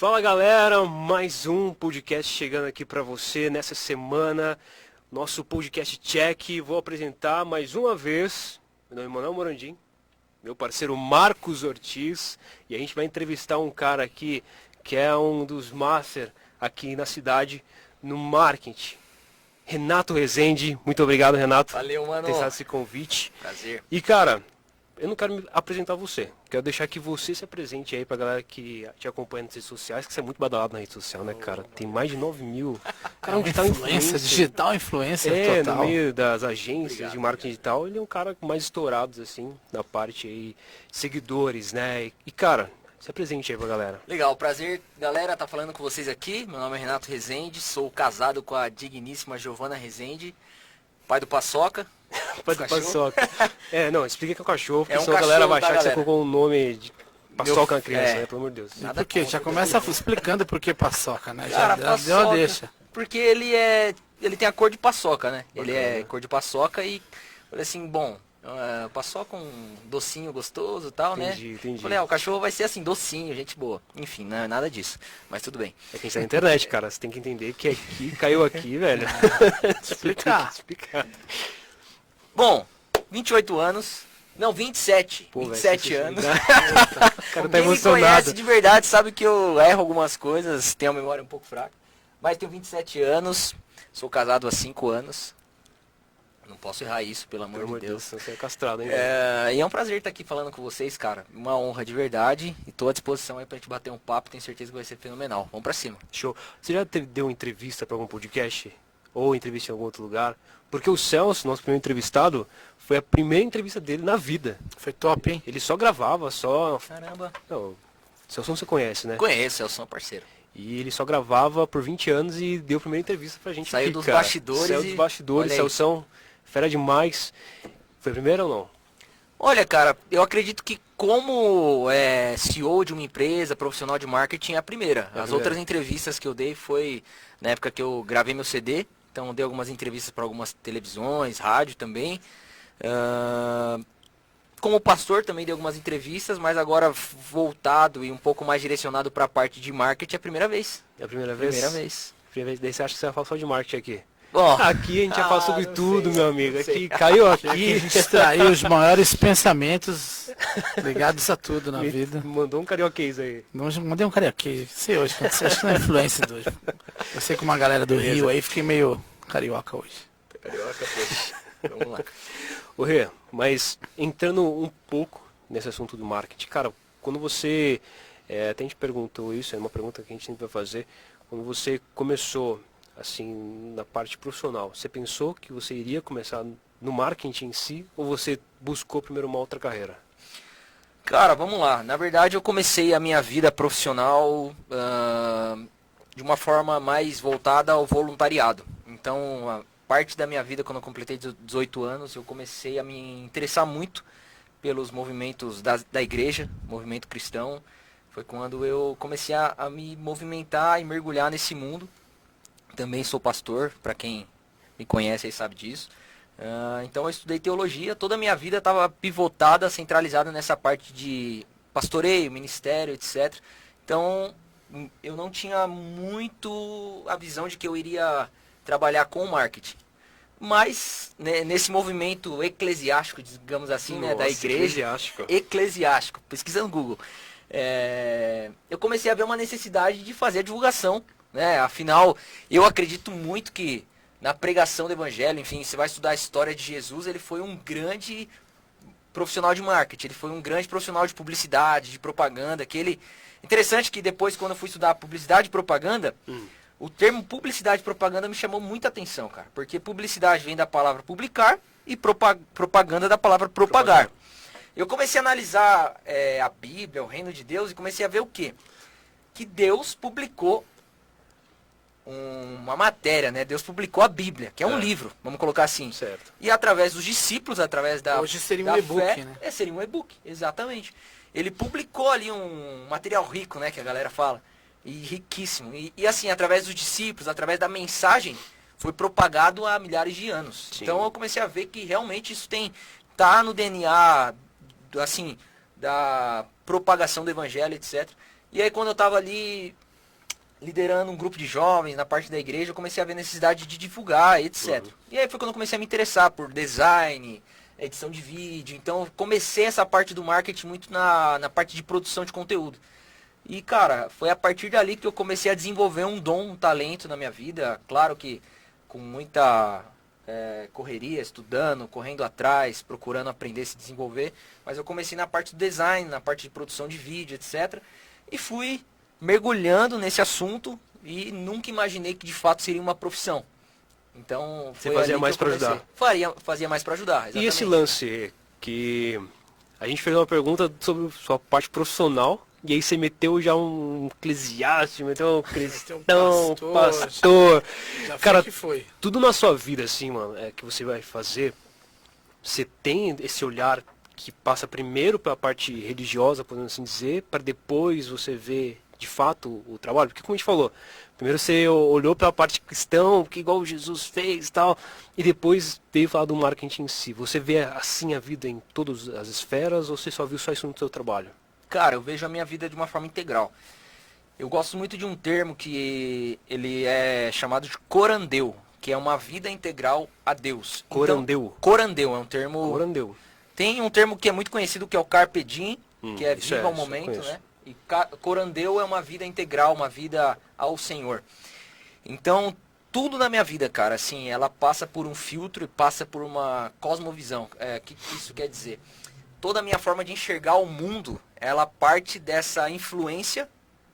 Fala galera, mais um podcast chegando aqui pra você nessa semana, nosso podcast check. Vou apresentar mais uma vez, meu nome é Manuel Morandim, meu parceiro Marcos Ortiz, e a gente vai entrevistar um cara aqui que é um dos master aqui na cidade no marketing. Renato Rezende, muito obrigado, Renato. Valeu, mano. Por ter esse convite. Prazer. E cara, eu não quero me apresentar você. Quero deixar que você se apresente aí pra galera que te acompanha nas redes sociais, que você é muito badalado na rede social, né, cara? Tem mais de 9 mil. Cara, um digital influencer. Digital influencer total. No meio das agências Obrigado, de marketing digital, ele é um cara mais estourado, assim, na parte aí, seguidores, né? E, cara, se apresente aí pra galera. Legal, prazer, galera, tá falando com vocês aqui. Meu nome é Renato Rezende, sou casado com a digníssima Giovana Rezende, pai do Paçoca. Pai do Paçoca. Não, explica que é um cachorro, porque É um senão a galera vai cachorro, achar tá, que você colocou um nome de Paçoca na criança, né? Pelo amor de Deus. Nada Por quê? contra. Já começa explicando por que paçoca, né? Cara, Já deu uma deixa. porque ele tem a cor de paçoca, né? Ele é cor de paçoca e falei assim, bom, paçoca um docinho gostoso e tal, né? Entendi. Falei, o cachorro vai ser assim, docinho, gente boa. Enfim, não é nada disso, mas tudo bem. É que a gente tá na internet, cara. Você tem que entender que aqui caiu aqui, velho. Explicar. Explicar. Bom, 28 anos. Não, 27. Pô, 27 velho, anos. O cara tá Quem me emocionado. conhece de verdade sabe que eu erro algumas coisas, tenho a memória um pouco fraca. Mas tenho 27 anos, sou casado há 5 anos. Não posso errar isso, pelo amor de Deus. Você é castrado, hein? velho? E é um prazer estar aqui falando com vocês, cara. Uma honra de verdade. E tô à disposição aí pra gente bater um papo. Tenho certeza que vai ser fenomenal. Vamos pra cima. Show. Você já deu entrevista pra algum podcast? Ou entrevista em algum outro lugar? Porque o Celso, nosso primeiro entrevistado, foi a primeira entrevista dele na vida. Foi top, hein? Ele só gravava, só... Caramba. Não, o Celso você conhece, né? Conheço, eu sou um parceiro. E ele só gravava por 20 anos e deu a primeira entrevista pra gente Saiu aqui, dos cara. bastidores Saiu e- dos bastidores, olha aí. Celção, fera demais. Foi a primeira ou não? Olha, cara, eu acredito que como CEO de uma empresa, profissional de marketing, é a primeira. As primeira. outras entrevistas que eu dei foi na época que eu gravei meu CD. Então eu dei algumas entrevistas para algumas televisões, rádio também. Como pastor também dei algumas entrevistas, mas agora voltado e um pouco mais direcionado para a parte de marketing é a primeira vez. É a primeira vez? Primeira vez. Primeira vez. Daí você acha que você vai falar só de marketing aqui? Bom, Aqui a gente já fala sobre não tudo, sei, meu amigo. não sei. Aqui caiu A aqui. gente extraiu os maiores pensamentos ligados a tudo na vida. Mandou um carioquês aí. Mandei um carioquês. Sei hoje, você acha que não é influência de hoje. Eu sei com uma galera do Rio aí, fiquei meio carioca hoje. carioca, poxa. Vamos lá. Ô Rê, mas entrando um pouco nesse assunto do marketing, cara, quando você, até a gente perguntou isso, é uma pergunta que a gente sempre vai fazer, quando você começou, assim, na parte profissional, você pensou que você iria começar no marketing em si, ou você buscou primeiro uma outra carreira? Cara, vamos lá. Na verdade, eu comecei a minha vida profissional de uma forma mais voltada ao voluntariado. Então, a parte da minha vida, quando eu completei 18 anos, eu comecei a me interessar muito pelos movimentos da igreja, movimento cristão. Foi quando eu comecei a me movimentar e mergulhar nesse mundo. Também sou pastor, para quem me conhece aí sabe disso. Então eu estudei teologia, toda a minha vida estava pivotada, centralizada nessa parte de pastoreio, ministério, etc. Então eu não tinha muito a visão de que eu iria trabalhar com marketing. Mas né, nesse movimento eclesiástico, digamos assim, né, da igreja, eclesiástico, pesquisa no Google, eu comecei a ver uma necessidade de fazer a divulgação, né? Afinal, eu acredito muito que na pregação do evangelho, enfim, você vai estudar a história de Jesus, ele foi um grande profissional de marketing, ele foi um grande profissional de publicidade, de propaganda, interessante que depois, quando eu fui estudar publicidade e propaganda, o termo publicidade e propaganda me chamou muita atenção, cara, porque publicidade vem da palavra publicar e propaganda da palavra propagar. Eu comecei a analisar a Bíblia, o reino de Deus, e comecei a ver o quê? Que Deus publicou uma matéria, né? Deus publicou a Bíblia, que é um livro, vamos colocar assim. Certo. E através dos discípulos, através da Hoje seria da um e-book, fé, né? seria um e-book, exatamente. Ele publicou ali um material rico, né? Que a galera fala. E riquíssimo. E assim, através dos discípulos, através da mensagem, foi propagado há milhares de anos. Sim. Então eu comecei a ver que realmente isso tá no DNA, assim, da propagação do evangelho, etc. E aí quando eu tava ali liderando um grupo de jovens na parte da igreja, eu comecei a ver necessidade de divulgar, etc. E aí foi quando eu comecei a me interessar por design, edição de vídeo. Então eu comecei essa parte do marketing muito na parte de produção de conteúdo. E cara, foi a partir dali que eu comecei a desenvolver um dom, um talento na minha vida. Claro que com muita correria, estudando, correndo atrás, procurando aprender, se desenvolver. Mas eu comecei na parte do design, na parte de produção de vídeo, etc. E fui mergulhando nesse assunto e nunca imaginei que de fato seria uma profissão. Então Você fazia mais para ajudar. Fazia mais para ajudar, exatamente. E esse lance que a gente fez uma pergunta sobre sua parte profissional, e aí você meteu já um eclesiástico, meteu um cristão, pastor. Já Cara, que foi. tudo na sua vida, assim, mano, que você vai fazer, você tem esse olhar que passa primeiro pela parte religiosa, podemos assim dizer, para depois você ver de fato o trabalho? Porque como a gente falou, primeiro você olhou pela parte cristã, que igual Jesus fez e tal, e depois veio falar do marketing em si. Você vê assim a vida em todas as esferas, ou você só viu só isso no seu trabalho? Cara, eu vejo a minha vida de uma forma integral. Eu gosto muito de um termo que ele é chamado de corandeu, que é uma vida integral a Deus. Corandeu? Então, corandeu é um termo... Corandeu. Tem um termo que é muito conhecido, que é o carpe diem, que é viva ao isso eu momento, conheço. né? E corandeu é uma vida integral, uma vida ao Senhor. Então, tudo na minha vida, cara, assim, ela passa por um filtro e passa por uma cosmovisão. O que isso quer dizer? Toda a minha forma de enxergar o mundo, ela parte dessa influência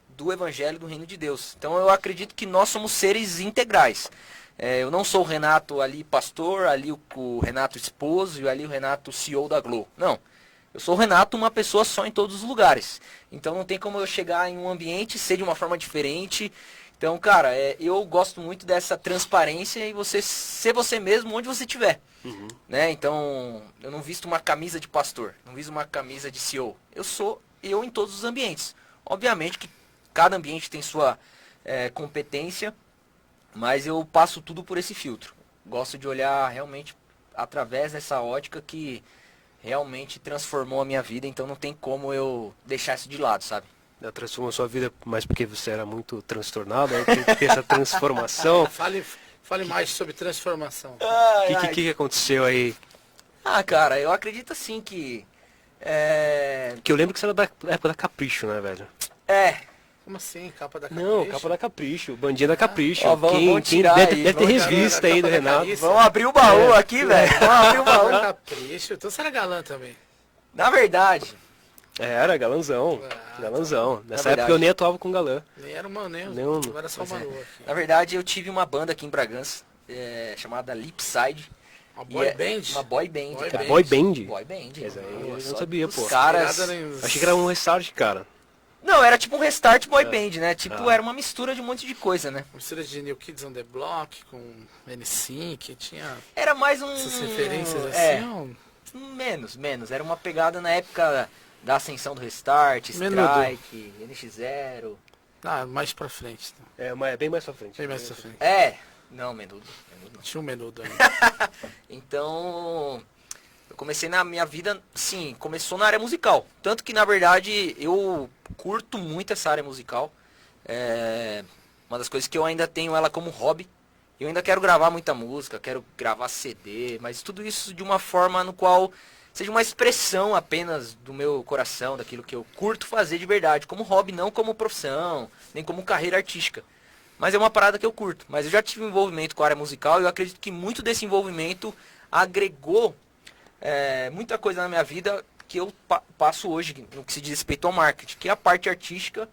do Evangelho do Reino de Deus. Então eu acredito que nós somos seres integrais. Eu não sou o Renato ali pastor, ali o Renato esposo e ali o Renato CEO da Globo. Não. Eu sou o Renato, uma pessoa só em todos os lugares. Então não tem como eu chegar em um ambiente e ser de uma forma diferente. Então, cara, eu gosto muito dessa transparência e você ser você mesmo onde você estiver. Né? Então, eu não visto uma camisa de pastor, não visto uma camisa de CEO. Eu sou eu em todos os ambientes. Obviamente que cada ambiente tem sua competência, mas eu passo tudo por esse filtro. Gosto de olhar realmente através dessa ótica que realmente transformou a minha vida, então não tem como eu deixar isso de lado, sabe? Ela transformou a sua vida, mas porque você era muito transtornado, aí tem que ter essa transformação. Fale mais sobre transformação. O que aconteceu aí? Ah, cara, eu acredito assim que... Que eu lembro que você era da época da Capricho, né, velho? Como assim? Capa da Capricho? Não, capa da Capricho, bandinha da Capricho. Ó, vamos tirar deve aí, ter revista aí do Renato. Vamos abrir o baú aqui, velho. Vamos abrir o Capa da baú. Capricho. Então você era galã também. Na verdade, Era, galanzão. Galanzão. Nessa época verdade. eu nem atuava com galã. Nem era uma, nem Não, eu era só uma lua aqui. na verdade eu tive uma banda aqui em Bragança, chamada Lipside. Uma boy band? Uma boy band, Boy cara. band. Boy band? Boy band. Essa aí eu não Só sabia, dos pô. Caras... Inspirada em- Achei que era um restart, cara. Não, era tipo um restart boy band, né? Tipo, era uma mistura de um monte de coisa, né? Mistura de New Kids on the Block com N5, tinha Era mais um... essas referências assim. Ó. Menos. Era uma pegada na época da ascensão do Restart, Menudo. Strike, NX0. Ah, mais pra frente. Então. Mas é bem mais pra frente. Bem mais pra frente. Não, Menudo não. Tinha um menudo ainda. Então, eu comecei na minha vida, sim, começou na área musical. Tanto que, na verdade, eu curto muito essa área musical. É uma das coisas que eu ainda tenho ela como hobby. Eu ainda quero gravar muita música, quero gravar CD, mas tudo isso de uma forma no qual seja uma expressão apenas do meu coração, daquilo que eu curto fazer de verdade, como hobby, não como profissão, nem como carreira artística. Mas é uma parada que eu curto. Mas eu já tive envolvimento com a área musical e eu acredito que muito desse envolvimento agregou muita coisa na minha vida que eu passo hoje no que se diz respeito ao marketing, que a parte artística,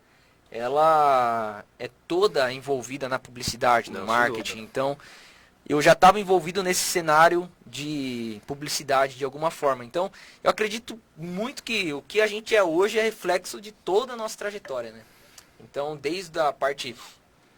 ela é toda envolvida na publicidade, no Não, sem marketing. dúvida. Então, eu já estava envolvido nesse cenário de publicidade de alguma forma. Então, eu acredito muito que o que a gente é hoje é reflexo de toda a nossa trajetória, né? Então, desde a parte,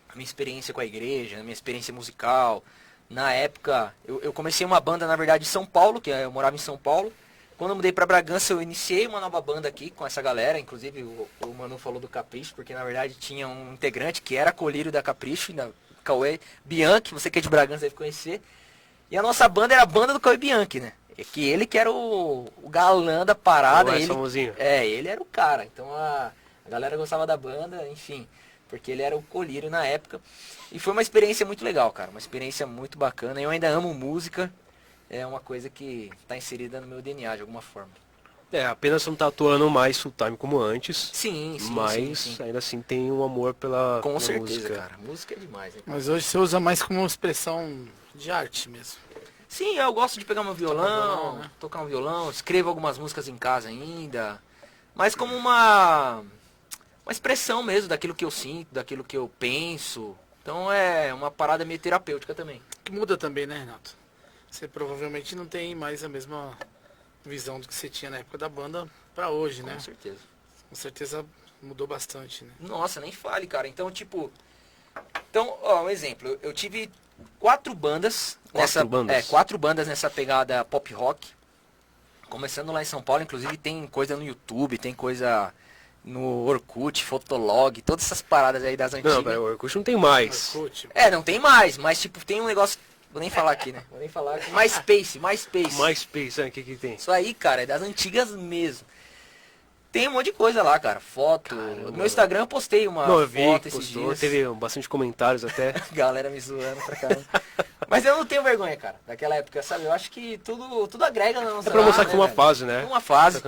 a minha experiência com a igreja, a minha experiência musical, na época, eu comecei uma banda, na verdade, em São Paulo, que eu morava em São Paulo. Quando eu mudei para Bragança, eu iniciei uma nova banda aqui com essa galera. Inclusive, o Manu falou do Capricho, porque na verdade tinha um integrante que era colírio da Capricho, Cauê Bianchi, você que é de Bragança deve conhecer. E a nossa banda era a banda do Cauê Bianchi, né? Que ele que era o galã da parada. O mais Ele, famosinho. ele era o cara. Então a galera gostava da banda, enfim. porque ele era o colírio na época. E foi uma experiência muito legal, cara, uma experiência muito bacana. Eu ainda amo música, é uma coisa que está inserida no meu DNA de alguma forma. Apenas não tá atuando mais full time como antes. Sim, mas sim. ainda assim tem um amor pela Com pela certeza, música. cara. Música é demais, hein? Mas hoje você usa mais como expressão de arte mesmo. Sim, eu gosto de pegar meu violão, né? tocar um violão, escrevo algumas músicas em casa ainda. Mas como uma expressão mesmo daquilo que eu sinto, daquilo que eu penso. Então é uma parada meio terapêutica também. Que muda também, né, Renato? Você provavelmente não tem mais a mesma visão do que você tinha na época da banda pra hoje, né? Com certeza. Com certeza mudou bastante, né? Nossa, nem fale, cara. Então, tipo... Então, ó, um exemplo. Eu tive 4 bandas. Bandas? 4 bandas nessa pegada pop rock. Começando lá em São Paulo, inclusive tem coisa no YouTube, tem coisa no Orkut, Fotolog, todas essas paradas aí das antigas. Não, pera, o Orkut não tem mais. Orkut, Não tem mais, mas tipo, tem um negócio... Vou nem falar aqui, né? Vou nem falar aqui. MySpace. MySpace, o que tem? Isso aí, cara, é das antigas mesmo. Tem um monte de coisa lá, cara. Foto. No meu Instagram eu postei uma Não, eu vi, foto que esses postou, dias. teve bastante comentários até. Galera me zoando pra caramba. Mas eu não tenho vergonha, cara, daquela época, sabe? Eu acho que tudo agrega na nossa É pra mostrar vida, que foi uma velho? fase, né? Uma fase.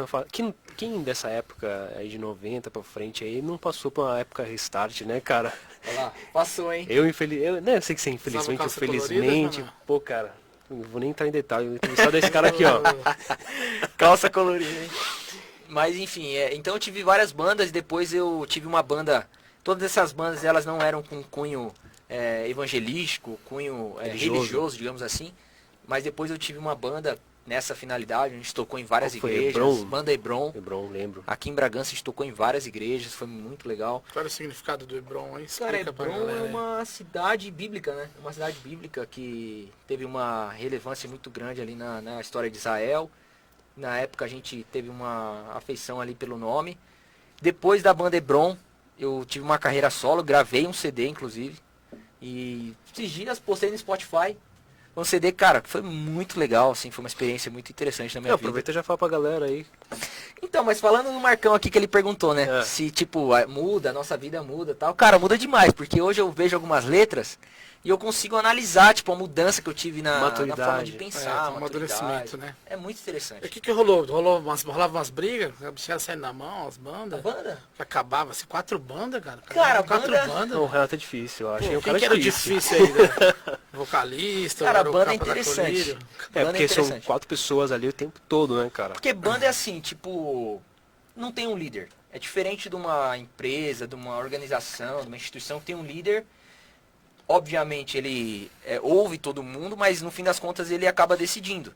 Quem dessa época aí de 90 pra frente aí não passou por uma época restart, né, cara? Olha lá, passou, hein? Eu sei que você infelizmente, calça infelizmente, colorida, pô, cara, não vou nem entrar em detalhe, só desse cara aqui, ó. Calça colorida, hein? Mas enfim, então eu tive várias bandas e depois eu tive uma banda. Todas essas bandas elas não eram com cunho evangelístico, cunho religioso, digamos assim. Mas depois eu tive uma banda nessa finalidade, a gente tocou em várias Qual foi? igrejas. Hebron? Banda Hebron. Hebron, lembro. Aqui em Bragança a gente tocou em várias igrejas, foi muito legal. Qual era o significado do Hebron, hein? Cara, Explica pra Hebron galera é aí. uma cidade bíblica, né? Uma cidade bíblica que teve uma relevância muito grande ali na história de Israel. Na época a gente teve uma afeição ali pelo nome. Depois da banda Hebron, eu tive uma carreira solo, gravei um CD inclusive. E esses dias postei no Spotify. Um CD, cara, que foi muito legal, assim, foi uma experiência muito interessante na minha vida. Aproveita e já fala pra galera aí. Então, mas falando no Marcão aqui que ele perguntou, né? É. Se, tipo, muda, a nossa vida muda e tal. Cara, muda demais, porque hoje eu vejo algumas letras e eu consigo analisar, tipo, a mudança que eu tive na forma de Maturidade. pensar, tem um amadurecimento, né? É muito E interessante. o que rolou? Rolava umas brigas? A bichada saindo na mão, as bandas? A banda? Que acabava, assim, 4 bandas, cara. Cara, quatro banda- bandas. Não, o Renato é difícil, eu acho. Pô, É um quem cara que era o difícil aí, né? Vocalista, Cara, a era o banda é capa da interessante. Colírio? É, Banda porque são interessante. 4 pessoas ali o tempo todo, né, cara? Porque banda é assim, tipo, não tem um líder. É diferente de uma empresa, de uma organização, de uma instituição que tem um líder. Obviamente ele ouve todo mundo, mas no fim das contas ele acaba decidindo.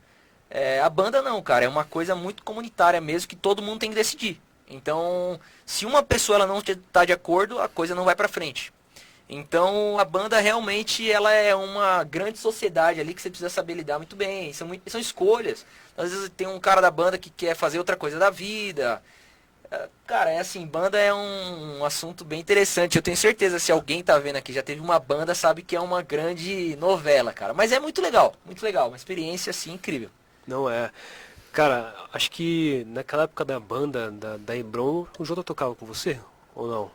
A banda não, cara, é uma coisa muito comunitária mesmo que todo mundo tem que decidir. Então, se uma pessoa ela não está de acordo, a coisa não vai pra frente. Então, a banda realmente ela é uma grande sociedade ali que você precisa saber lidar muito bem. São escolhas. Às vezes tem um cara da banda que quer fazer outra coisa da vida. Cara, é assim, banda é um assunto bem interessante. Eu tenho certeza, se alguém tá vendo aqui, já teve uma banda, sabe que é uma grande novela, cara. Mas é muito legal, uma experiência, assim, incrível. Não é. Cara, acho que naquela época da banda, da Hebron, o Jota tocava com você? Ou não?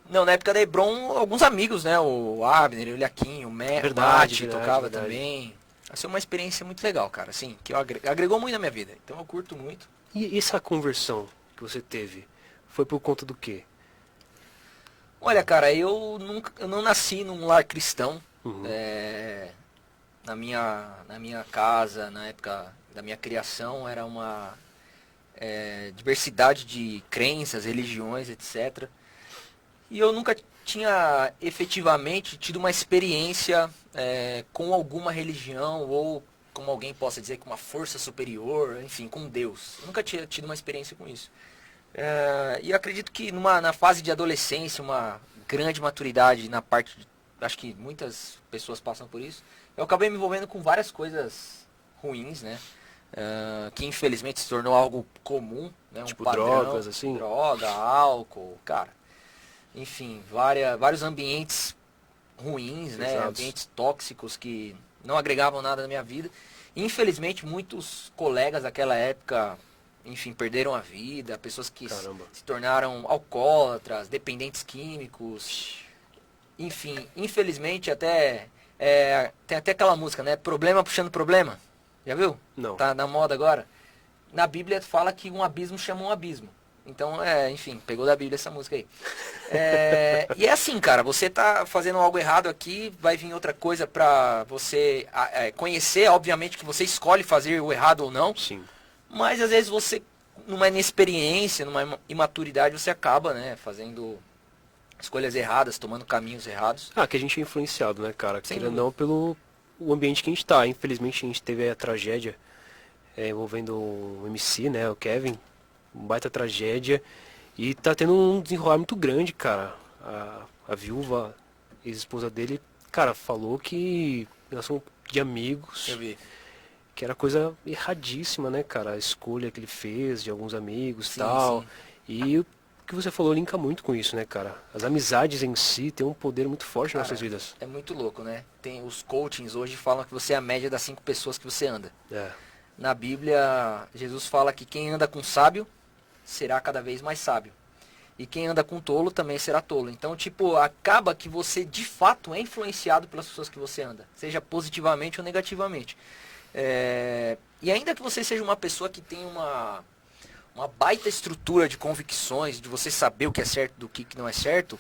Não, na época da Hebron, alguns amigos, né? O Abner, o Iaquinho, o Verdade, Mate, tocava verdade. também. Essa é uma experiência muito legal, cara, assim, que agregou muito na minha vida. Então eu curto muito. E essa conversão que você teve, foi por conta do quê? Olha, cara, eu não nasci num lar cristão. Uhum. Na minha casa, na época da minha criação, era uma diversidade de crenças, religiões, etc. E eu nunca tinha efetivamente tido uma experiência com alguma religião ou, como alguém possa dizer, com uma força superior, enfim, com Deus. Eu nunca tinha tido uma experiência com isso. E eu acredito que na fase de adolescência, uma grande maturidade na parte, acho que muitas pessoas passam por isso, eu acabei me envolvendo com várias coisas ruins, né? Que infelizmente se tornou algo comum, né? Tipo Um padrão, drogas, assim? droga, álcool, cara. Enfim, vários ambientes ruins, né? Pesados. Ambientes tóxicos que não agregavam nada na minha vida. Infelizmente, muitos colegas daquela época enfim, perderam a vida, pessoas que Caramba. se tornaram alcoólatras, dependentes químicos, enfim, infelizmente tem até aquela música, né? Problema puxando problema. Já viu? Não. Tá na moda agora. Na Bíblia fala que um abismo chama um abismo. Então, enfim, pegou da Bíblia essa música aí. E é assim, cara, você tá fazendo algo errado aqui, vai vir outra coisa pra você conhecer, obviamente que você escolhe fazer o errado ou não. Sim. Mas às vezes você, numa inexperiência, numa imaturidade, você acaba, né, fazendo escolhas erradas, tomando caminhos errados. Que a gente é influenciado, né, cara? Sem Querendo dúvida. ou não, pelo o ambiente que a gente tá. Infelizmente a gente teve a tragédia envolvendo o MC, né, o Kevin. Uma baita tragédia. E tá tendo um desenrolar muito grande, cara. A viúva, ex-esposa dele, cara, falou que em relação de amigos, Eu vi. que era coisa erradíssima, né, cara? A escolha que ele fez de alguns amigos e Sim, tal. sim. E o que você falou linka muito com isso, né, cara? As amizades em si têm um poder muito forte nas Cara, nossas vidas. É muito louco, né? Tem os coachings hoje falam que você é a média das 5 pessoas que você anda. É. Na Bíblia, Jesus fala que quem anda com sábio será cada vez mais sábio. E quem anda com tolo também será tolo. Então, tipo, acaba que você de fato é influenciado pelas pessoas que você anda, seja positivamente ou negativamente. E ainda que você seja uma pessoa que tem uma baita estrutura de convicções, de você saber o que é certo do que não é certo,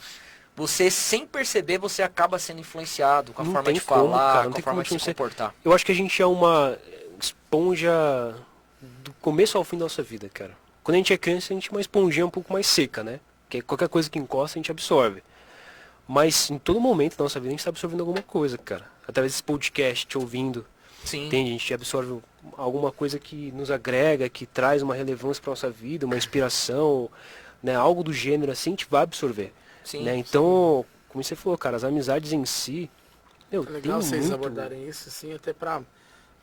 você, sem perceber, você acaba sendo influenciado com a Não forma tem de como, falar, cara, não com a tem forma como de se não ser. comportar. Eu acho que a gente é uma esponja do começo ao fim da nossa vida, cara. Quando a gente é criança, a gente é uma esponjinha um pouco mais seca, né? Que qualquer coisa que encosta, a gente absorve. Mas em todo momento da nossa vida, a gente está absorvendo alguma coisa, cara. Através desse podcast, te ouvindo. Sim. Entende? A gente absorve alguma coisa que nos agrega, que traz uma relevância para nossa vida, uma inspiração, né? Algo do gênero assim, a gente vai absorver. Sim, Né? Então, como você falou, cara, as amizades em si, É tem legal vocês muito... abordarem isso, assim, até pra...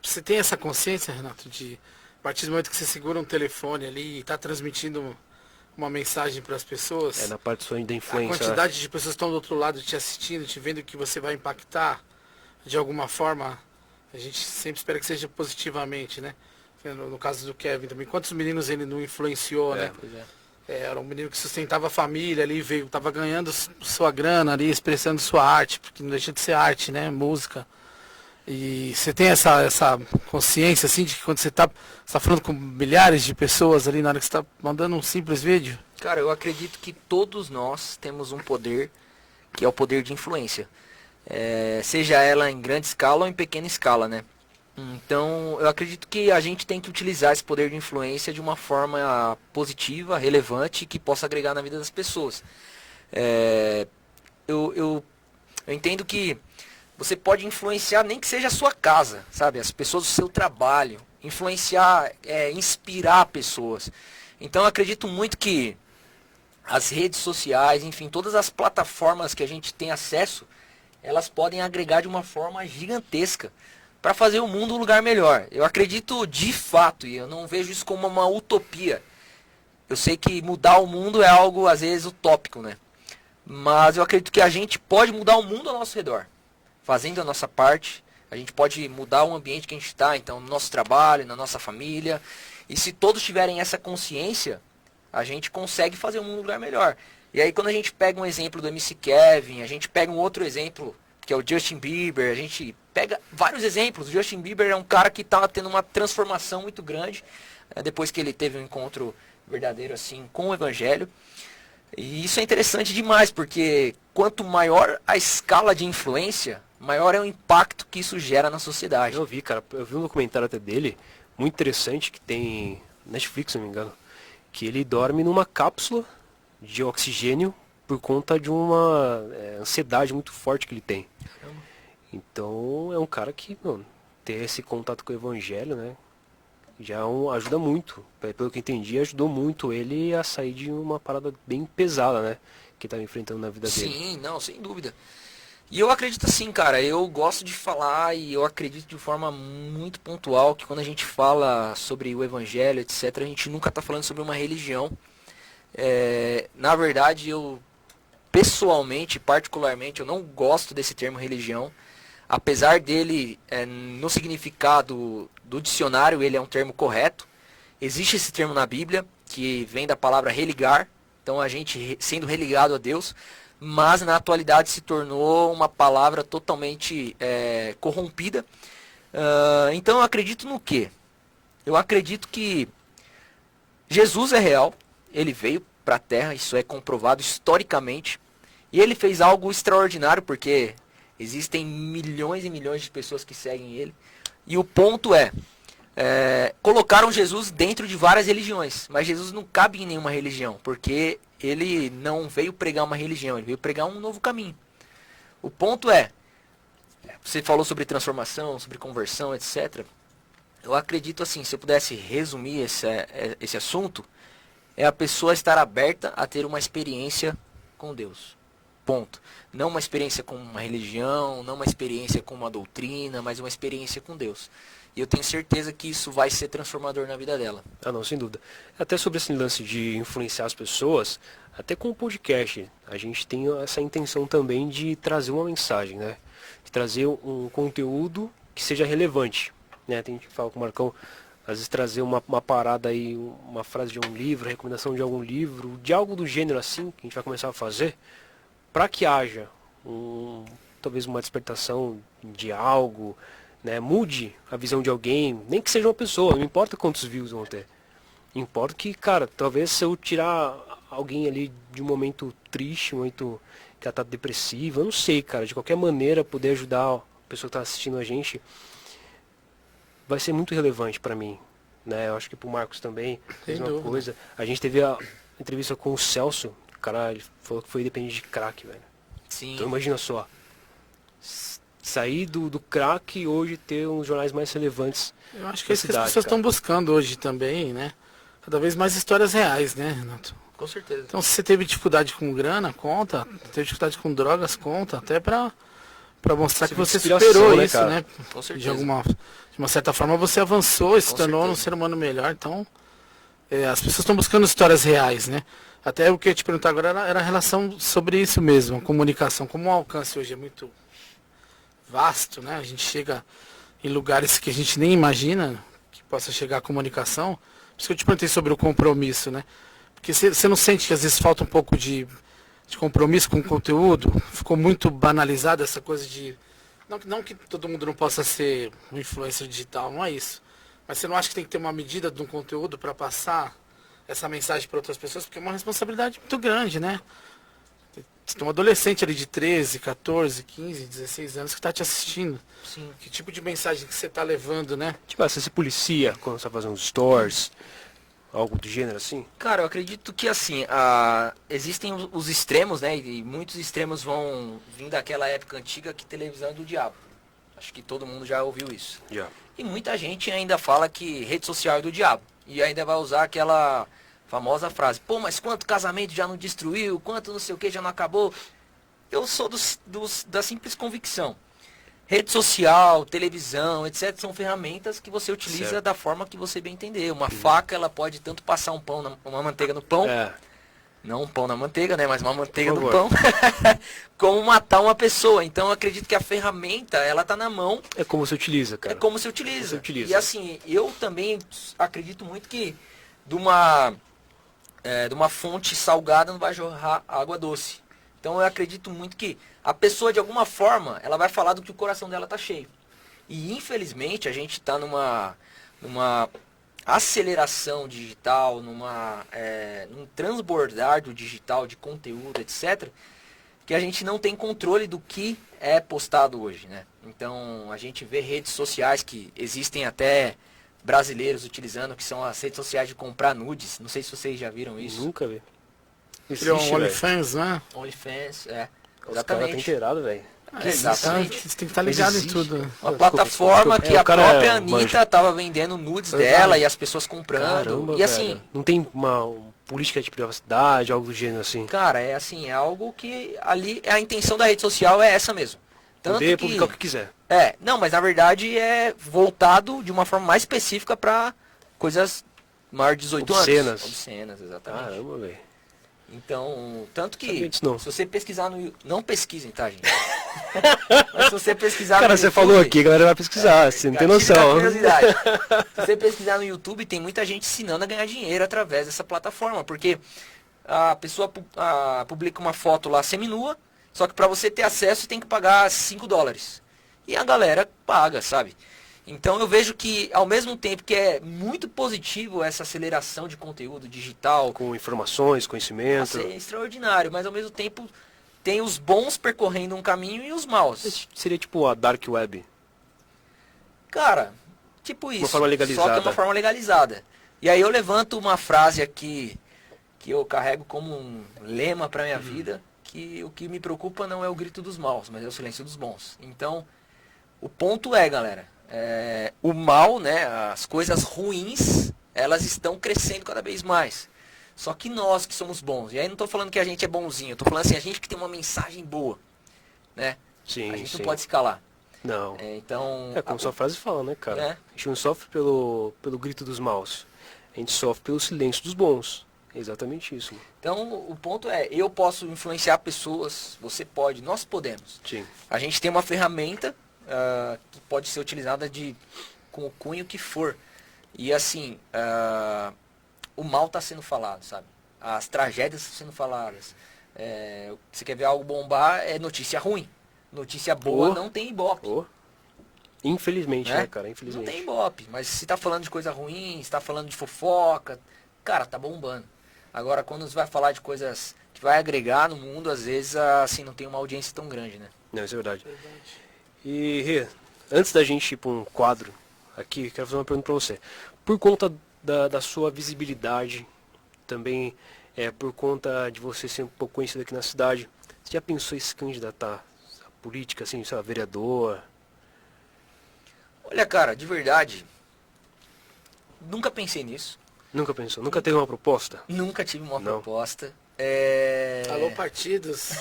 Você tem essa consciência, Renato, de a partir do momento que você segura um telefone ali e tá transmitindo uma mensagem para as pessoas, na parte da a influência. quantidade de pessoas que estão do outro lado te assistindo, te vendo que você vai impactar de alguma forma, a gente sempre espera que seja positivamente, né? No caso do Kevin também, quantos meninos ele não influenciou, né? Pois é. Era um menino que sustentava a família ali, tava ganhando sua grana ali, expressando sua arte, porque não deixa de ser arte, né? Música. E você tem essa consciência, assim, de que quando você tá falando com milhares de pessoas ali, na hora que você tá mandando um simples vídeo? Cara, eu acredito que todos nós temos um poder, que é o poder de influência. Seja ela em grande escala ou em pequena escala, né? Então, eu acredito que a gente tem que utilizar esse poder de influência de uma forma positiva, relevante, que possa agregar na vida das pessoas. Eu entendo que você pode influenciar, nem que seja a sua casa, sabe? As pessoas do seu trabalho. Influenciar, inspirar pessoas. Então, eu acredito muito que as redes sociais, enfim, todas as plataformas que a gente tem acesso, elas podem agregar de uma forma gigantesca para fazer o mundo um lugar melhor. Eu acredito de fato, e eu não vejo isso como uma utopia. Eu sei que mudar o mundo é algo, às vezes, utópico, né? Mas eu acredito que a gente pode mudar o mundo ao nosso redor. Fazendo a nossa parte, a gente pode mudar o ambiente que a gente está, então, no nosso trabalho, na nossa família. E se todos tiverem essa consciência, a gente consegue fazer o mundo um lugar melhor. E aí, quando a gente pega um exemplo do MC Kevin, a gente pega um outro exemplo, que é o Justin Bieber, a gente pega vários exemplos. O Justin Bieber é um cara que está tendo uma transformação muito grande, depois que ele teve um encontro verdadeiro assim com o Evangelho. E isso é interessante demais, porque quanto maior a escala de influência, maior é o impacto que isso gera na sociedade. Eu vi, cara, eu vi um documentário até dele, muito interessante, que tem Netflix, se não me engano, que ele dorme numa cápsula de oxigênio por conta de uma ansiedade muito forte que ele tem. Então é um cara que, mano, ter esse contato com o evangelho, né, já ajuda muito. Pelo que eu entendi, ajudou muito ele a sair de uma parada bem pesada, né, que estava enfrentando na vida dele. Sim, não, sem dúvida. E eu acredito assim, cara, eu gosto de falar e eu acredito de forma muito pontual que quando a gente fala sobre o evangelho, etc., a gente nunca está falando sobre uma religião. Na verdade, eu pessoalmente, particularmente, eu não gosto desse termo religião. Apesar dele, no significado do dicionário, ele é um termo correto. Existe esse termo na Bíblia, que vem da palavra religar, então a gente sendo religado a Deus, mas na atualidade se tornou uma palavra totalmente corrompida. Então eu acredito no quê? Eu acredito que Jesus é real, ele veio para a Terra, isso é comprovado historicamente, e ele fez algo extraordinário, porque existem milhões e milhões de pessoas que seguem ele, e o ponto colocaram Jesus dentro de várias religiões, mas Jesus não cabe em nenhuma religião, porque ele não veio pregar uma religião, ele veio pregar um novo caminho. O ponto você falou sobre transformação, sobre conversão, etc. Eu acredito assim, se eu pudesse resumir esse assunto, é a pessoa estar aberta a ter uma experiência com Deus. Ponto. Não uma experiência com uma religião, não uma experiência com uma doutrina, mas uma experiência com Deus. E eu tenho certeza que isso vai ser transformador na vida dela. Ah, não, sem dúvida. Até sobre esse lance de influenciar as pessoas, até com o podcast, a gente tem essa intenção também de trazer uma mensagem, né? De trazer um conteúdo que seja relevante, né? Tem gente que fala com o Marcão, às vezes trazer uma parada aí, uma frase de um livro, recomendação de algum livro, de algo do gênero assim, que a gente vai começar a fazer, para que haja talvez uma despertação de algo, né? Mude a visão de alguém, nem que seja uma pessoa, não importa quantos views vão ter. Importa que, cara, talvez se eu tirar alguém ali de um momento triste, um momento que ela tá depressiva, eu não sei, cara, de qualquer maneira poder ajudar a pessoa que tá assistindo a gente, vai ser muito relevante para mim, né? Eu acho que pro Marcos também, mesma coisa. A gente teve a entrevista com o Celso, o cara ele falou que foi dependente de crack, velho. Sim. Então imagina só, sair do crack e hoje ter uns jornais mais relevantes. Eu acho que é isso que as pessoas estão buscando hoje também, né? Cada vez mais histórias reais, né, Renato? Com certeza. Então se você teve dificuldade com grana, conta. Teve dificuldade com drogas, conta. Até pra mostrar que você superou isso, né? Com certeza. De uma certa forma você avançou e se tornou um ser humano melhor. Então, as pessoas estão buscando histórias reais, né? Até o que eu ia te perguntar agora era a relação sobre isso mesmo, a comunicação. Como o alcance hoje é muito vasto, né? A gente chega em lugares que a gente nem imagina que possa chegar a comunicação. Por isso que eu te perguntei sobre o compromisso, né? Porque você não sente que às vezes falta um pouco de compromisso com o conteúdo? Ficou muito banalizada essa coisa de... Não que todo mundo não possa ser um influencer digital, não é isso. Mas você não acha que tem que ter uma medida de um conteúdo para passar essa mensagem para outras pessoas? Porque é uma responsabilidade muito grande, né? Você tem um adolescente ali de 13, 14, 15, 16 anos que está te assistindo. Sim. Que tipo de mensagem que você está levando, né? Tipo, você se policia quando você vai fazer uns stories, algo do gênero assim? Cara, eu acredito que assim, existem os extremos, né? E muitos extremos vão vir daquela época antiga que televisão é do diabo. Acho que todo mundo já ouviu isso. Já. E muita gente ainda fala que rede social é do diabo. E ainda vai usar aquela famosa frase, pô, mas quanto casamento já não destruiu, quanto não sei o que já não acabou. Eu sou da simples convicção. Rede social, televisão, etc. são ferramentas que você utiliza da forma que você bem entender. Uma faca, ela pode tanto passar uma manteiga no pão, não um pão na manteiga, né, mas uma manteiga no pão, como matar uma pessoa. Então eu acredito que a ferramenta, ela tá na mão. É como você utiliza, cara. É como você utiliza. E assim, eu também acredito muito que de uma fonte salgada não vai jorrar água doce. Então eu acredito muito que a pessoa, de alguma forma, ela vai falar do que o coração dela tá cheio. E infelizmente a gente está numa aceleração digital, num transbordar do digital, de conteúdo, etc., que a gente não tem controle do que é postado hoje, né? Então a gente vê redes sociais que existem até brasileiros utilizando, que são as redes sociais de comprar nudes. Não sei se vocês já viram isso. Nunca vi. Criou um OnlyFans, né? OnlyFans, Os caras tá inteirado, velho. Exatamente. Você tem que estar ligado em tudo. Uma plataforma que a própria Anitta tava vendendo nudes dela e as pessoas comprando. Caramba, e assim, velho. Não tem uma política de privacidade, algo do gênero assim? cara, é assim, é algo que ali a intenção da rede social é essa mesmo. Tanto Poder que publicar o que quiser. não, mas na verdade é voltado de uma forma mais específica para coisas maior de 18 Obscenas. anos. Obscenas, exatamente. Caramba, velho. Então, tanto que Sabia disso não. se você pesquisar no YouTube, não pesquisem, tá, gente? Mas se você pesquisar Cara, no você YouTube, falou aqui, a galera vai pesquisar, você não tem gatilho da noção. curiosidade. Se você pesquisar no YouTube, tem muita gente ensinando a ganhar dinheiro através dessa plataforma, porque a pessoa publica uma foto lá seminua, só que para você ter acesso você tem que pagar $5. E a galera paga, sabe? Então eu vejo que ao mesmo tempo que é muito positivo essa aceleração de conteúdo digital, Com informações, conhecimento. é extraordinário, mas ao mesmo tempo tem os bons percorrendo um caminho e os maus. Seria tipo a Dark Web. Cara, tipo isso. forma legalizada. Só que é uma forma legalizada. E aí eu levanto uma frase aqui que eu carrego como um lema para minha vida, que o que me preocupa não é o grito dos maus, mas é o silêncio dos bons. Então, o ponto é, galera, o mal, né, as coisas ruins, elas estão crescendo cada vez mais. Só que nós que somos bons, e aí não estou falando que a gente é bonzinho, estou falando assim, a gente que tem uma mensagem boa, né? Sim, A gente sim. não pode se calar. Não. Então, É como sua frase fala, né, cara? É. A gente não sofre pelo grito dos maus. A gente sofre pelo silêncio dos bons. É exatamente isso. Mano. então o ponto é, eu posso influenciar pessoas, você pode, nós podemos. Sim. A gente tem uma ferramenta que pode ser utilizada com o cunho que for. E assim, o mal está sendo falado, sabe? As tragédias estão sendo faladas. Você quer ver algo bombar, é notícia ruim. Notícia boa não tem ibope. Oh. Infelizmente, né, cara? Não Infelizmente. tem ibope. Mas se tá falando de coisa ruim, se tá falando de fofoca, cara, tá bombando. Agora, quando você vai falar de coisas que vai agregar no mundo, às vezes, assim, não tem uma audiência tão grande, né? Não, isso é verdade. E, Rê, antes da gente ir para um quadro aqui, quero fazer uma pergunta para você. Por conta da sua visibilidade, também por conta de você ser um pouco conhecido aqui na cidade, você já pensou em se candidatar à política, assim, sei lá, vereador? Olha, cara, de verdade, nunca pensei nisso. Nunca pensou? Nunca teve uma proposta? Nunca tive uma Não. proposta. Alô, partidos.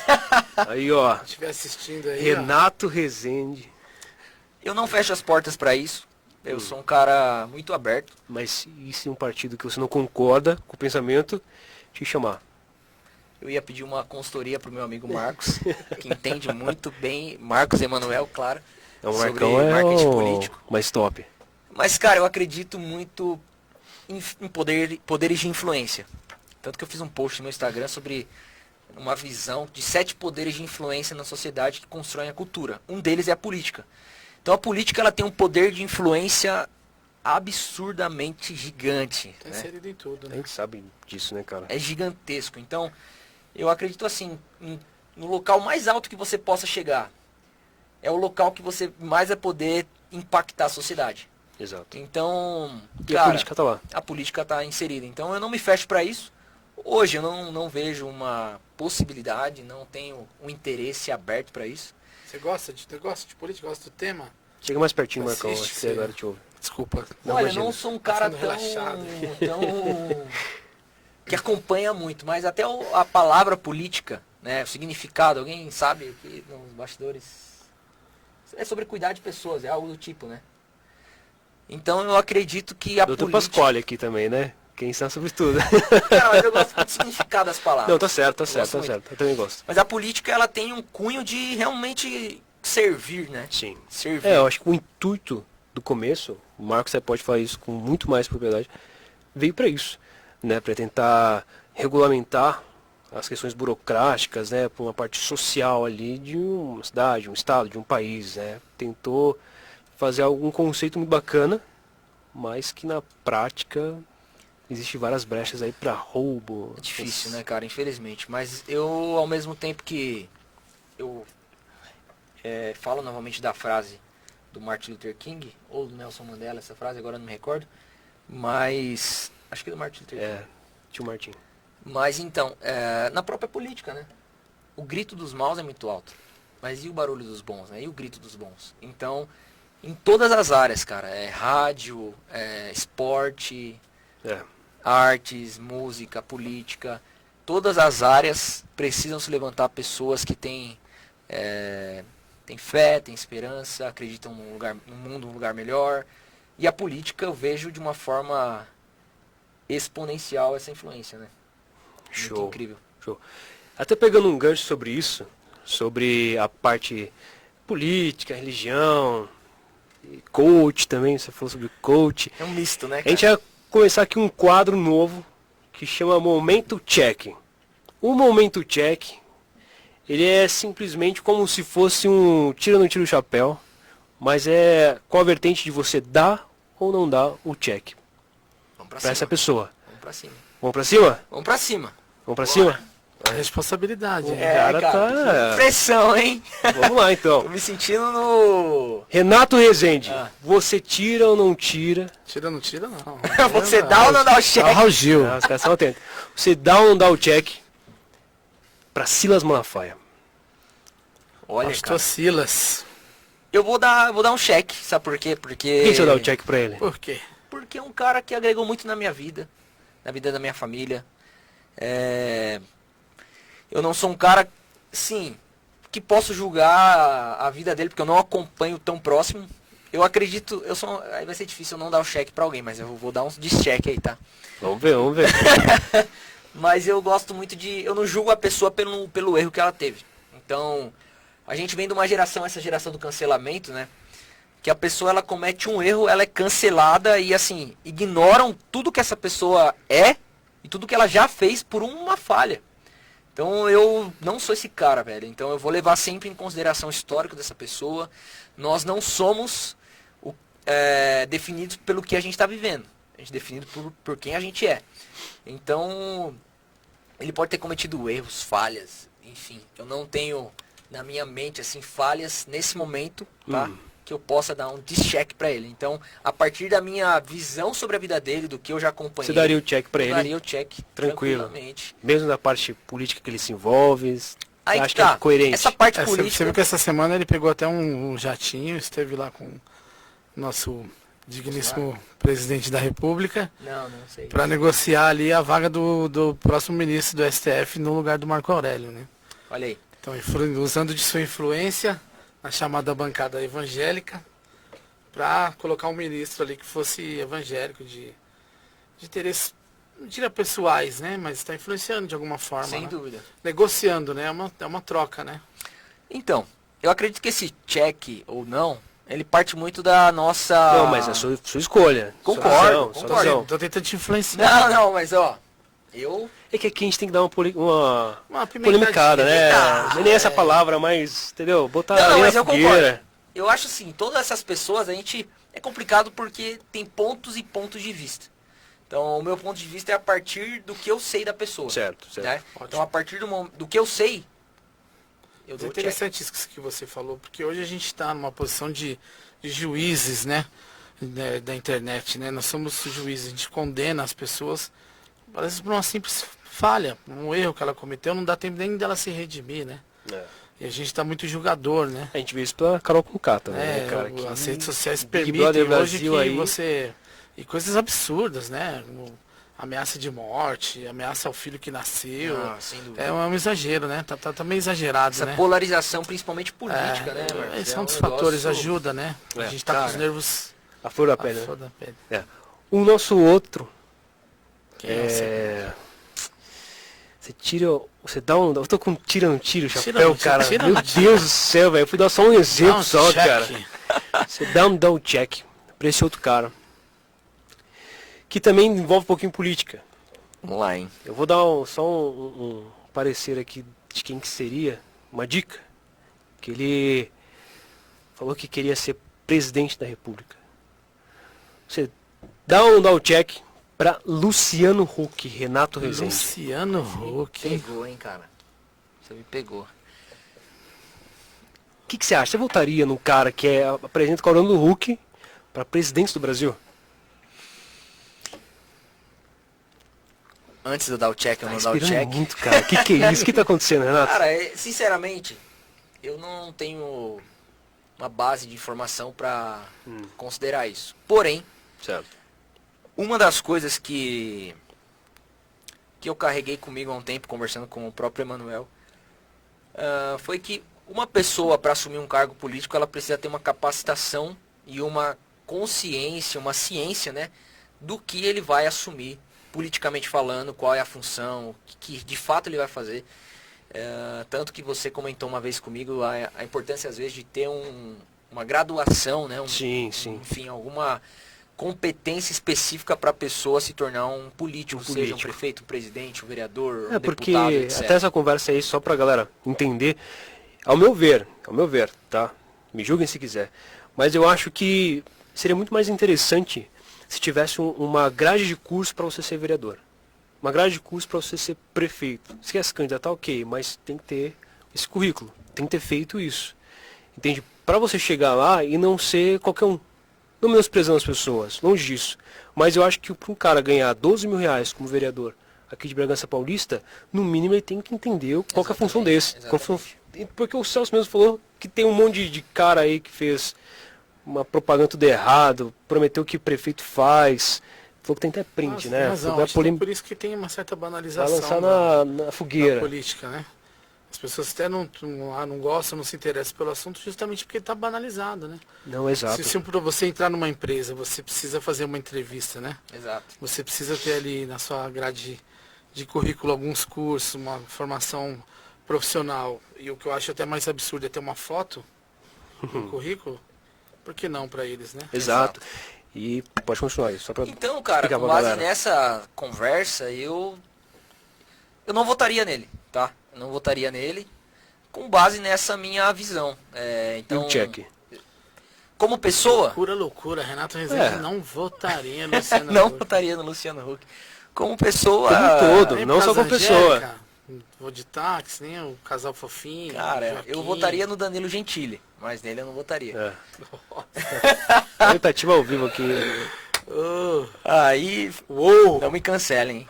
Aí, ó, Se estiver assistindo aí, Renato Rezende. Eu não fecho as portas pra isso. Eu sou um cara muito aberto. Mas e se um partido que você não concorda com o pensamento te chamar? Eu ia pedir uma consultoria pro meu amigo Marcos, que entende muito bem, Marcos Emanuel, claro, O sobre Marcão é marketing o político. mais top. Mas, cara, eu acredito muito em poderes de influência. Tanto que eu fiz um post no meu Instagram sobre uma visão de 7 poderes de influência na sociedade que constroem a cultura. Um deles é a política. Então a política ela tem um poder de influência absurdamente gigante. tá Né? inserido em tudo, A né? gente sabe disso, né, cara? É gigantesco. Então, eu acredito assim, no local mais alto que você possa chegar, é o local que você mais vai poder impactar a sociedade. Exato. Então, E cara, a política tá lá. a política está inserida. Então eu não me fecho para isso. Hoje eu não vejo uma possibilidade, não tenho um interesse aberto para isso. Você gosta de política? Gosta do tema? Chega mais pertinho, Assiste, Marcão, acho que você filho. agora te ouve. Desculpa. Não, Olha, imagina. eu não sou um cara sendo tão, relaxado. tão que acompanha muito, mas até a palavra política, né, o significado, alguém sabe que nos bastidores é sobre cuidar de pessoas, é algo do tipo, né? Então eu acredito que a Doutor política... Pasquale aqui também, né? Quem está sobre tudo. Cara, mas eu gosto muito do significado das palavras. Não, tá certo, tá Eu certo, gosto tá muito. certo. Eu também gosto. Mas a política, ela tem um cunho de realmente servir, né? Sim. Servir. Eu acho que o intuito do começo, o Marcos você pode falar isso com muito mais propriedade, veio para isso, né? Para tentar regulamentar as questões burocráticas, né? Por uma parte social ali de uma cidade, um estado, de um país, né? Tentou fazer algum conceito muito bacana, mas que na prática existe várias brechas aí para roubo. É difícil, né, cara? Infelizmente. Mas eu, ao mesmo tempo que eu falo novamente da frase do Martin Luther King, ou do Nelson Mandela, essa frase, agora eu não me recordo, mas acho que é do Martin Luther King. Tio Martim. Mas então, na própria política, né? O grito dos maus é muito alto. Mas e o barulho dos bons, né? E o grito dos bons? Então, em todas as áreas, cara, rádio, esporte, artes, música, política, todas as áreas precisam se levantar pessoas que têm fé, têm esperança, acreditam no mundo, um lugar melhor. E a política eu vejo de uma forma exponencial essa influência, né? Show. Muito incrível. Show. Até pegando um gancho sobre isso, sobre a parte política, religião, e coach também, você falou sobre coach. É um misto, né, A gente vai começar aqui um quadro novo que chama Momento Check. O Momento Check, ele é simplesmente como se fosse um tira não tira o chapéu, mas é com a vertente de você dar ou não dar o check Vamos pra para essa cima. pessoa. Vamos pra cima. Vamos pra cima? Vamos pra cima. Vamos pra cima? É responsabilidade. O hein? cara tá- que pressão, hein? Vamos lá Tô então. me sentindo no... Renato Rezende, Ah. você tira ou não tira? Tira, não tira, não. Você dá ou não dá o É o cheque? Raul Gil. Ah, os caras são atentos. Você dá ou não dá o check pra Silas Malafaia? Olha, Pastor cara, Silas. eu vou dar um cheque, sabe por quê? Porque... Por que você dá o check pra ele? Por quê? Porque é um cara que agregou muito na minha vida, na vida da minha família. Eu não sou um cara, sim, que posso julgar a vida dele, porque eu não acompanho tão próximo. Eu acredito, aí vai ser difícil eu não dar o cheque pra alguém, mas eu vou dar uns cheque aí, tá? Vamos ver, vamos ver. Mas eu gosto muito eu não julgo a pessoa pelo erro que ela teve. Então, a gente vem de uma geração, essa geração do cancelamento, né? Que a pessoa, ela comete um erro, ela é cancelada e, assim, ignoram tudo que essa pessoa é e tudo que ela já fez por uma falha. Então, eu não sou esse cara, velho. Então, eu vou levar sempre em consideração o histórico dessa pessoa. Nós não somos definidos pelo que a gente está vivendo. A gente é definido por quem a gente é. Então, ele pode ter cometido erros, falhas, enfim. Eu não tenho na minha mente, assim, falhas nesse momento, tá? Que eu possa dar um check pra ele. Então, a partir da minha visão sobre a vida dele, do que eu já acompanhei... Você daria o check pra eu ele? daria o check Tranquilo. tranquilamente. Mesmo na parte política que ele se envolve, você Aí acha que que é tá. coerente? Essa parte Você política... viu que essa semana ele pegou até um jatinho, esteve lá com o nosso digníssimo presidente da República Não sei. para negociar ali a vaga do próximo ministro do STF no lugar do Marco Aurélio, né? Olha aí. Então, usando de sua influência na chamada bancada evangélica para colocar um ministro ali que fosse evangélico, de interesses, não diria pessoais, né? Mas está influenciando de alguma forma, Sem né? dúvida. Negociando, né? É uma troca, né? Então, eu acredito que esse check ou não, ele parte muito da nossa... Não, mas é a sua escolha. Concordo, Sua visão, sua concordo. visão. Tô tentando te influenciar. Não, mas ó, eu... É que aqui a gente tem que dar uma Uma polemicada, né? pimentada, Não é nem essa é. palavra, mas, entendeu? Botar Não, ali mas na eu fogueira. concordo. Eu acho assim, todas essas pessoas, a gente... É complicado porque tem pontos e pontos de vista. Então, o meu ponto de vista é a partir do que eu sei da pessoa. Certo, certo. Né? Então, a partir do que eu sei, eu É dou check. interessante isso que você falou, porque hoje a gente está numa posição de juízes, né? Da internet, né? Nós somos juízes, a gente condena as pessoas, às vezes por uma simples falha, um erro que ela cometeu, não dá tempo nem dela se redimir, né? É. E a gente está muito julgador, né? A gente vê isso pela Carol Conká também, né, cara? Que as redes sociais Big permitem Brother hoje que Brasil aí- você... E coisas absurdas, né? Como ameaça de morte, ameaça ao filho que nasceu. Ah, sem dúvida. É um exagero, né? Tá meio exagerado, Essa né? polarização, principalmente política, né? Marcos? Esse É é um um dos fatores, negócio- ajuda, né? É, A gente tá com os cara. nervos a flor da à pele, né? flor da pele. É. O nosso outro Quem é você? é... Você tira... Você dá um... Eu tô com tira no tiro, Tira chapéu, no tiro, cara. tira Meu no tiro. Deus do céu, velho. Eu fui dar só um exemplo Dá um só, check. cara. Você dá um check pra esse outro cara. Que também envolve um pouquinho política. Vamos lá, hein? Eu vou dar só um parecer aqui de quem que seria, uma dica. Que ele falou que queria ser presidente da República. Você dá ou não dá o check para Luciano Huck, Renato Rezende. Luciano Huck, hein? Pegou, hein, cara? Você me pegou. O que você acha? Você votaria num cara que apresenta o Coronel Huck para presidente do Brasil? Antes de eu dar o check, eu Tá não dar o inspirando check. muito, cara. Que é isso? O que tá acontecendo, Renato? Cara, sinceramente, eu não tenho uma base de informação pra considerar isso. Porém, Certo. uma das coisas que eu carreguei comigo há um tempo, conversando com o próprio Emanuel, foi que uma pessoa, para assumir um cargo político, ela precisa ter uma capacitação e uma consciência, uma ciência, né, do que ele vai assumir, politicamente falando, qual é a função, o que de fato ele vai fazer. Tanto que você comentou uma vez comigo a importância, às vezes, de ter uma graduação, né? Sim. Enfim, alguma competência específica para a pessoa se tornar um político, seja um prefeito, um presidente, um vereador, um porque deputado, etc. até essa conversa aí, só pra galera entender, ao meu ver, tá? Me julguem se quiser. Mas eu acho que seria muito mais interessante se tivesse uma grade de curso para você ser vereador. Uma grade de curso para você ser prefeito. Se quer se candidatar, ok, mas tem que ter esse currículo. Tem que ter feito isso. Entende? Para você chegar lá e não ser qualquer um. Não menosprezando as pessoas, longe disso. Mas eu acho que para um cara ganhar 12 mil reais como vereador aqui de Bragança Paulista, no mínimo ele tem que entender qual que é a função desse. Porque o Celso mesmo falou que tem um monte de cara aí que fez uma propaganda tudo errado, prometeu que o prefeito faz, falou que tem até print, né? Razão, acho que é por isso que tem uma certa Vai banalização lançar na fogueira. da política, né? As pessoas até não gostam, não se interessam pelo assunto justamente porque está banalizado, né? Não, exato. Se para você entrar numa empresa, você precisa fazer uma entrevista, né? Exato. Você precisa ter ali na sua grade de currículo alguns cursos, uma formação profissional. E o que eu acho até mais absurdo é ter uma foto no currículo. Por que não para eles, né? Exato. E pode continuar aí, só para Então, cara, com base nessa conversa, eu não votaria nele, tá? Eu não votaria nele com base nessa minha visão. Então, check. Como pessoa... Loucura. Renato Rezende não votaria no Luciano não Huck. votaria no Luciano Huck. Como pessoa... Como todo, não só como pessoa. Vou de táxi, nem o casal fofinho. Cara, Joaquim. eu votaria no Danilo Gentili, mas nele eu não votaria. Tentativa ao vivo aqui. Aí, não me cancelem.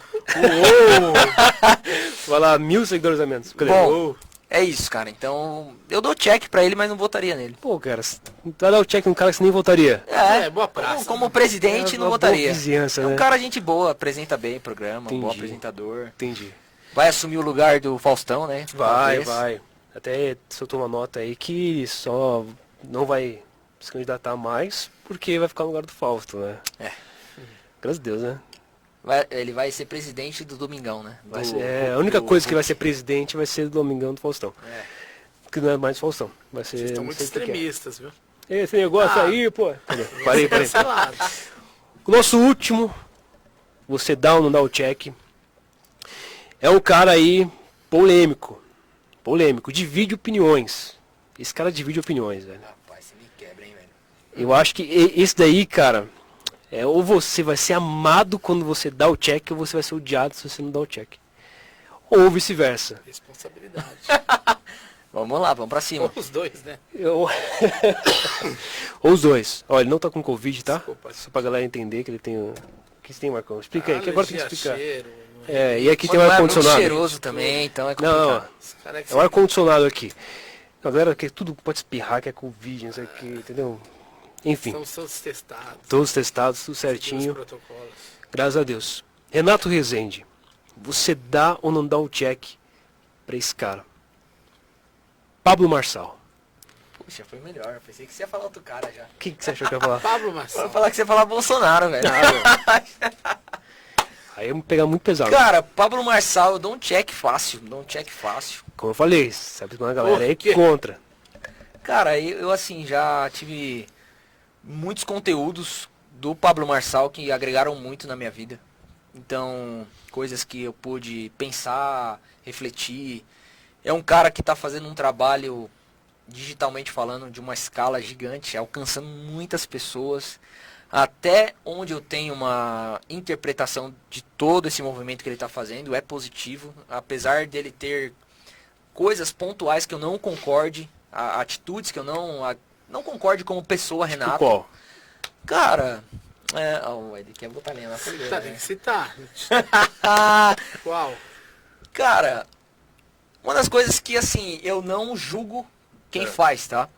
Vai lá, 1.000 seguidores a menos. Cadê? Bom, é isso, cara. Então, eu dou check pra ele, mas não votaria nele. Pô, cara, vai dar o check num cara que você nem votaria. Boa praça. Como presidente, não uma votaria. boa vizinhança, É um né? cara gente boa, apresenta bem o programa, um bom Entendi. apresentador. Entendi. Vai assumir o lugar do Faustão, né? Talvez. Vai. Até soltou uma nota aí que só não vai se candidatar mais porque vai ficar no lugar do Fausto, né? Graças a Deus, né? Ele vai ser presidente do Domingão, né? A única coisa que vai ser presidente vai ser do Domingão do Faustão. Que não é mais Faustão. Vai ser. Vocês estão não muito sei o que que é. extremistas, viu? Esse negócio aí, pô. Parei. Cancelado. O nosso último, você dá ou não dá o check, é um cara aí polêmico, divide opiniões. Esse cara divide opiniões, velho. Rapaz, você me quebra, hein, velho? Eu acho que esse daí, cara, ou você vai ser amado quando você dá o check, ou você vai ser odiado se você não dá o check. Ou vice-versa. Responsabilidade. Vamos lá, vamos pra cima. Ou os dois, né? Ou os dois. Olha, ele não tá com Covid, tá? Desculpa. Só pra galera entender que ele tem... O que você tem, Marcão? Explica aí, que agora tem que explicar. Cheiro, E aqui tem um Não é muito ar-condicionado. cheiroso também, então é complicado. Não, Esse cara que é o ar-condicionado aqui. A galera que tudo pode espirrar, que é Covid, não sei o que, entendeu? Enfim, são todos testados. todos testados, tudo seguindo certinho. os protocolos. Graças a Deus. Renato Rezende, você dá ou não dá o check pra esse cara? Pablo Marçal. Puxa, foi melhor. Pensei que você ia falar outro cara já. O que você achou que eu ia falar? Pablo Eu Marçal. ia falar que você ia falar Bolsonaro, velho. Aí eu vou pegar muito pesado. Cara, Pablo Marçal, eu dou um check fácil. Como eu falei, sabe quando a galera Por é quê? contra. Cara, eu assim, já tive muitos conteúdos do Pablo Marçal que agregaram muito na minha vida. Então, coisas que eu pude pensar, refletir. É um cara que está fazendo um trabalho, digitalmente falando, de uma escala gigante, alcançando muitas pessoas. Até onde eu tenho uma interpretação de todo esse movimento que ele está fazendo, é positivo. Apesar dele ter coisas pontuais que eu não concorde, atitudes que eu não concorde como pessoa, Renato. Qual? Cara, ele quer botar lenha na fogueira, Tá, né? tem que citar. Qual? Cara, uma das coisas que, assim, eu não julgo quem faz, tá?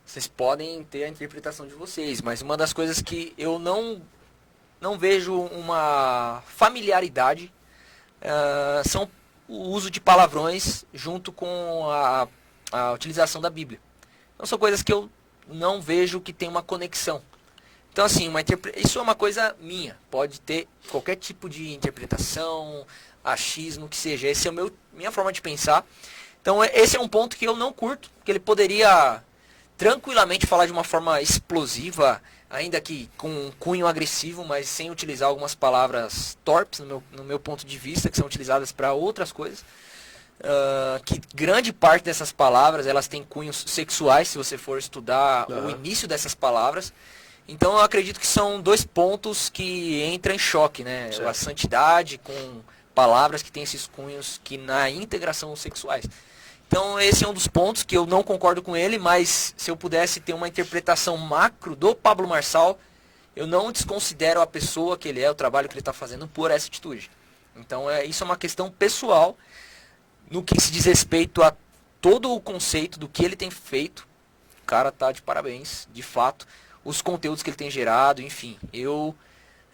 Vocês podem ter a interpretação de vocês, mas uma das coisas que eu não vejo uma familiaridade são o uso de palavrões junto com a utilização da Bíblia. Então são coisas que eu não vejo que tem uma conexão. Então assim, isso é uma coisa minha. Pode ter qualquer tipo de interpretação, achismo, que seja. Esse é minha forma de pensar. Então esse é um ponto que eu não curto, que ele poderia tranquilamente falar de uma forma explosiva, ainda que com um cunho agressivo, mas sem utilizar algumas palavras torpes, no meu ponto de vista, que são utilizadas para outras coisas. Que grande parte dessas palavras elas têm cunhos sexuais, se você for estudar o início dessas palavras. Então eu acredito que são dois pontos que entram em choque, né? A santidade com palavras que têm esses cunhos que na integração sexuais. Então esse é um dos pontos que eu não concordo com ele, mas se eu pudesse ter uma interpretação macro do Pablo Marçal, eu não desconsidero a pessoa que ele é, o trabalho que ele está fazendo por essa atitude. Então isso é uma questão pessoal no que se diz respeito a todo o conceito do que ele tem feito. O cara tá de parabéns, de fato. Os conteúdos que ele tem gerado, enfim. Eu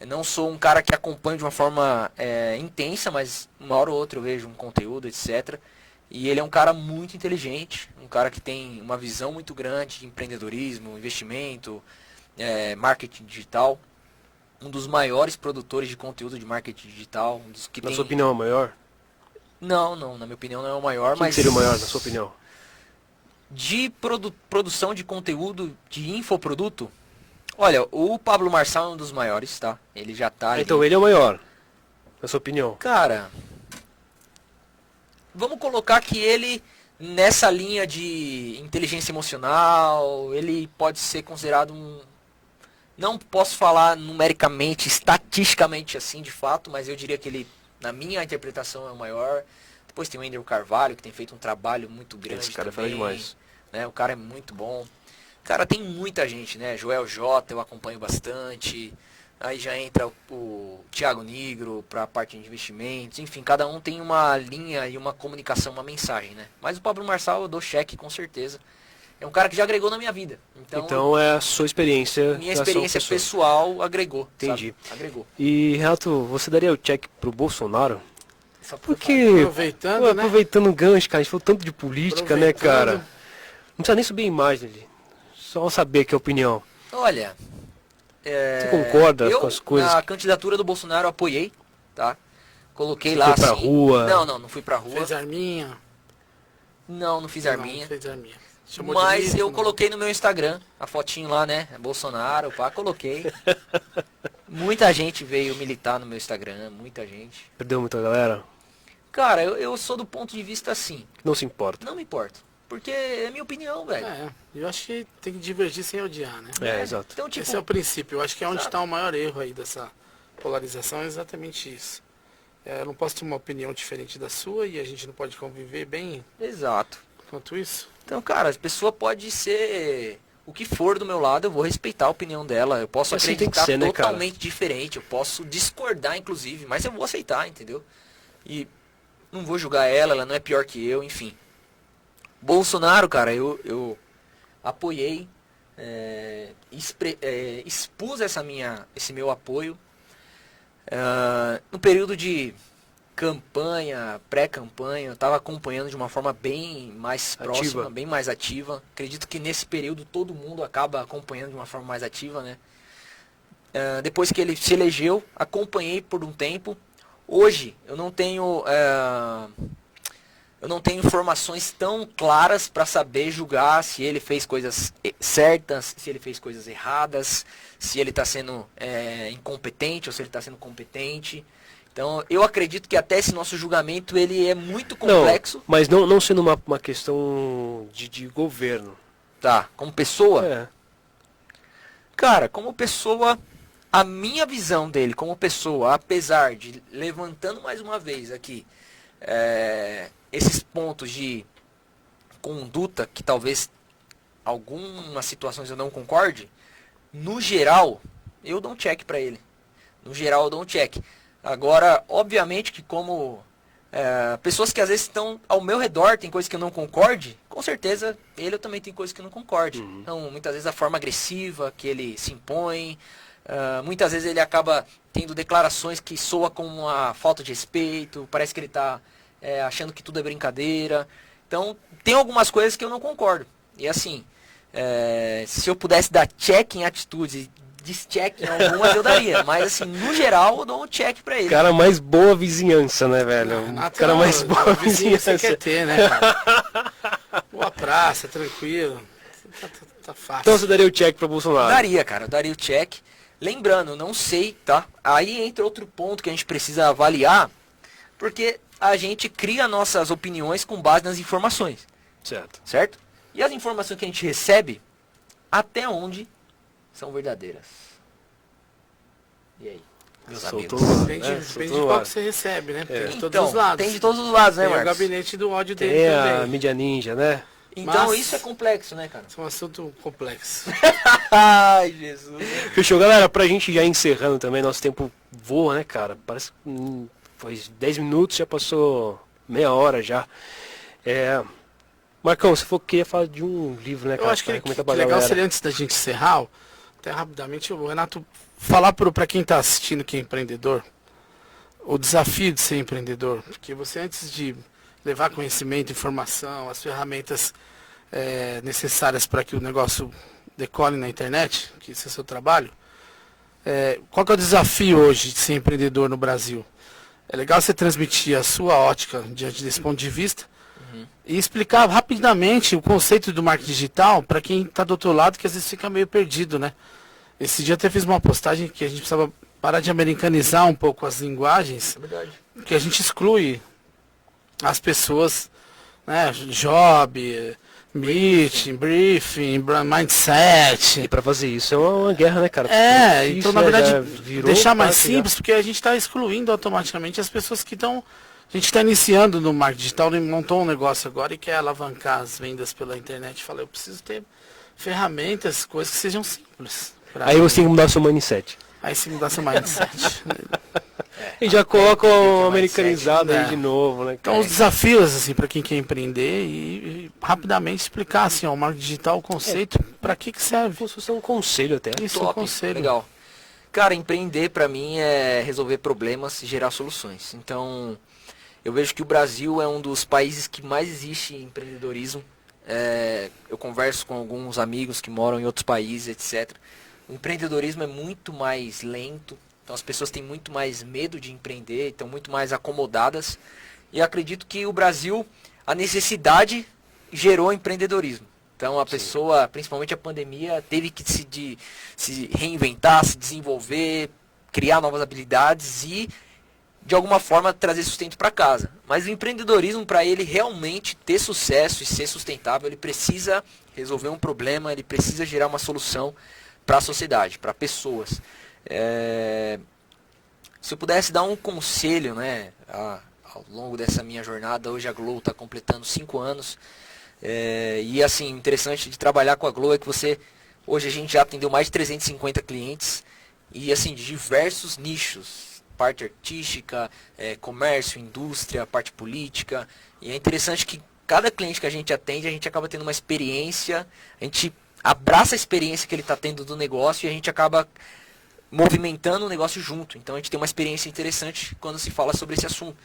não sou um cara que acompanha de uma forma intensa, mas uma hora ou outra eu vejo um conteúdo, etc. E ele é um cara muito inteligente, um cara que tem uma visão muito grande de empreendedorismo, investimento, marketing digital. Um dos maiores produtores de conteúdo de marketing digital. Um dos que Na sua opinião é o maior? Não, na minha opinião não é o maior. Quem seria o maior, na sua opinião? De produção de conteúdo, de infoproduto, olha, o Pablo Marçal é um dos maiores, tá? Ele já tá Então ele é o maior, na sua opinião? Cara, vamos colocar que ele, nessa linha de inteligência emocional, ele pode ser considerado um... Não posso falar numericamente, estatisticamente assim, de fato, mas eu diria que ele, na minha interpretação, é o maior. Depois tem o Ender Carvalho, que tem feito um trabalho muito grande. Esse cara também, faz demais. né? O cara é muito bom. Cara, tem muita gente, né? Joel J, eu acompanho bastante. Aí já entra o Thiago Nigro para a parte de investimentos. Enfim, cada um tem uma linha e uma comunicação, uma mensagem, né? Mas o Pablo Marçal eu dou cheque, com certeza. É um cara que já agregou na minha vida. Então é a sua experiência. Minha experiência pessoal agregou. Entendi. Sabe? Agregou. E, Renato, você daria o check pro Bolsonaro? Porque, aproveitando o gancho, cara, a gente falou tanto de política, né, cara? Não precisa nem subir a imagem ali. Só saber que é a opinião. Olha, você concorda com as coisas? A candidatura do Bolsonaro eu apoiei, tá? Coloquei você lá foi assim. pra rua? Não fui pra rua. Fez arminha? Não fiz arminha. Não fez arminha. Mas eu coloquei no meu Instagram a fotinho lá, né? Bolsonaro, pá, coloquei. Muita gente veio militar no meu Instagram, muita gente. Perdeu muita galera? Cara, eu sou do ponto de vista assim. Não se importa. Não me importo. Porque é minha opinião, velho. Eu acho que tem que divergir sem odiar, né? Exato. Então, tipo, esse é o princípio. Eu acho que é onde está o maior erro aí dessa polarização, é exatamente isso. Eu não posso ter uma opinião diferente da sua e a gente não pode conviver bem. Exato. Quanto isso. Então, cara, a pessoa pode ser o que for do meu lado, eu vou respeitar a opinião dela. Eu posso assim acreditar ser, né, totalmente diferente. Eu posso discordar, inclusive, mas eu vou aceitar, entendeu? E não vou julgar ela não é pior que eu, enfim. Bolsonaro, cara, eu apoiei, expus esse meu apoio no período de campanha, pré-campanha. Eu estava acompanhando de uma forma bem mais próxima, bem mais ativa. Acredito que nesse período todo mundo acaba acompanhando de uma forma mais ativa, né? Depois que ele se elegeu, acompanhei por um tempo. Hoje eu não tenho informações tão claras para saber julgar se ele fez coisas certas, se ele fez coisas erradas, se ele está sendo incompetente ou se ele está sendo competente. Então eu acredito que até esse nosso julgamento ele é muito complexo. Não, mas não sendo uma questão de governo. Tá, como pessoa? Cara, como pessoa, a minha visão dele como pessoa, apesar de, levantando mais uma vez aqui, esses pontos de conduta que talvez algumas situações eu não concorde, no geral, eu dou um check pra ele. No geral, eu dou um check. Agora, obviamente que como pessoas que às vezes estão ao meu redor tem coisas que eu não concorde, com certeza eu também tenho coisas que eu não concorde. Então, muitas vezes a forma agressiva que ele se impõe, muitas vezes ele acaba tendo declarações que soa como uma falta de respeito, parece que ele está achando que tudo é brincadeira. Então, tem algumas coisas que eu não concordo. E assim, se eu pudesse dar check em atitudes check em algumas eu daria. Mas assim, no geral, eu dou um check pra ele. Cara mais boa vizinhança, né, velho? Cara mais boa vizinhança. Você quer ter, né, cara? Boa praça, tranquilo. Tá fácil. Então você daria o check pra Bolsonaro? Daria, cara, eu daria o check. Lembrando, não sei, tá? Aí entra outro ponto que a gente precisa avaliar, porque a gente cria nossas opiniões com base nas informações, certo? E as informações que a gente recebe, até onde são verdadeiras? E aí, meus amigos? Depende de qual que você recebe, né? Tem de todos os lados. Tem de todos os lados, né, Tem o Marcos? gabinete do ódio Tem dele a também. mídia ninja, né? Então Mas- isso é complexo, né, cara? Isso é um assunto complexo. Ai, Jesus. Fechou, galera? Pra gente já encerrando também, nosso tempo voa, né, cara? Parece que foi 10 minutos, já passou meia hora já. Marcão, você falou que ia falar de um livro, né, cara? Eu acho que Comenta pra legal galera. seria, antes da gente encerrar, até rapidamente, o Renato, falar para quem está assistindo que é empreendedor, o desafio de ser empreendedor. Porque você, antes de levar conhecimento, informação, as ferramentas necessárias para que o negócio decole na internet, que esse é o seu trabalho, qual que é o desafio hoje de ser empreendedor no Brasil? É legal você transmitir a sua ótica diante desse ponto de vista, e explicar rapidamente o conceito do marketing digital para quem está do outro lado, que às vezes fica meio perdido, né? Esse dia até fiz uma postagem que a gente precisava parar de americanizar um pouco as linguagens, É verdade. que a gente exclui as pessoas, né? Job, meeting, briefing, mindset. E pra fazer isso é uma guerra, né, cara? Difícil, Então na né? verdade Já virou deixar mais quase já. simples, porque a gente está excluindo automaticamente as pessoas que estão. A gente está iniciando no marketing digital, montou um negócio agora e quer alavancar as vendas pela internet. Fala, eu preciso ter ferramentas, coisas que sejam simples. Aí você tem que mudar seu mindset. Aí se mudar seu mindset. E já coloca o mais americanizado sete, aí né? de novo, né? Então os desafios, assim, para quem quer empreender e rapidamente explicar, assim, ó, o marketing digital, o conceito, para que serve. Como se fosse um conselho até. Isso é um Top, conselho. legal. Cara, empreender pra mim é resolver problemas e gerar soluções. Então, eu vejo que o Brasil é um dos países que mais existe empreendedorismo. Eu converso com alguns amigos que moram em outros países, etc. O empreendedorismo é muito mais lento. Então as pessoas têm muito mais medo de empreender, estão muito mais acomodadas. E acredito que o Brasil, a necessidade gerou empreendedorismo. Então a pessoa, principalmente a pandemia, teve que se reinventar, se desenvolver, criar novas habilidades e, de alguma forma, trazer sustento para casa. Mas o empreendedorismo, para ele realmente ter sucesso e ser sustentável, ele precisa resolver um problema, ele precisa gerar uma solução para a sociedade, para pessoas. Se eu pudesse dar um conselho, né, ao longo dessa minha jornada, hoje a Glow está completando 5 anos. E assim, interessante de trabalhar com a Glow é que hoje a gente já atendeu mais de 350 clientes e assim, de diversos nichos, parte artística, comércio, indústria, parte política. E é interessante que cada cliente que a gente atende, a gente acaba tendo uma experiência, a gente abraça a experiência que ele está tendo do negócio e a gente acaba movimentando o negócio junto. Então a gente tem uma experiência interessante quando se fala sobre esse assunto.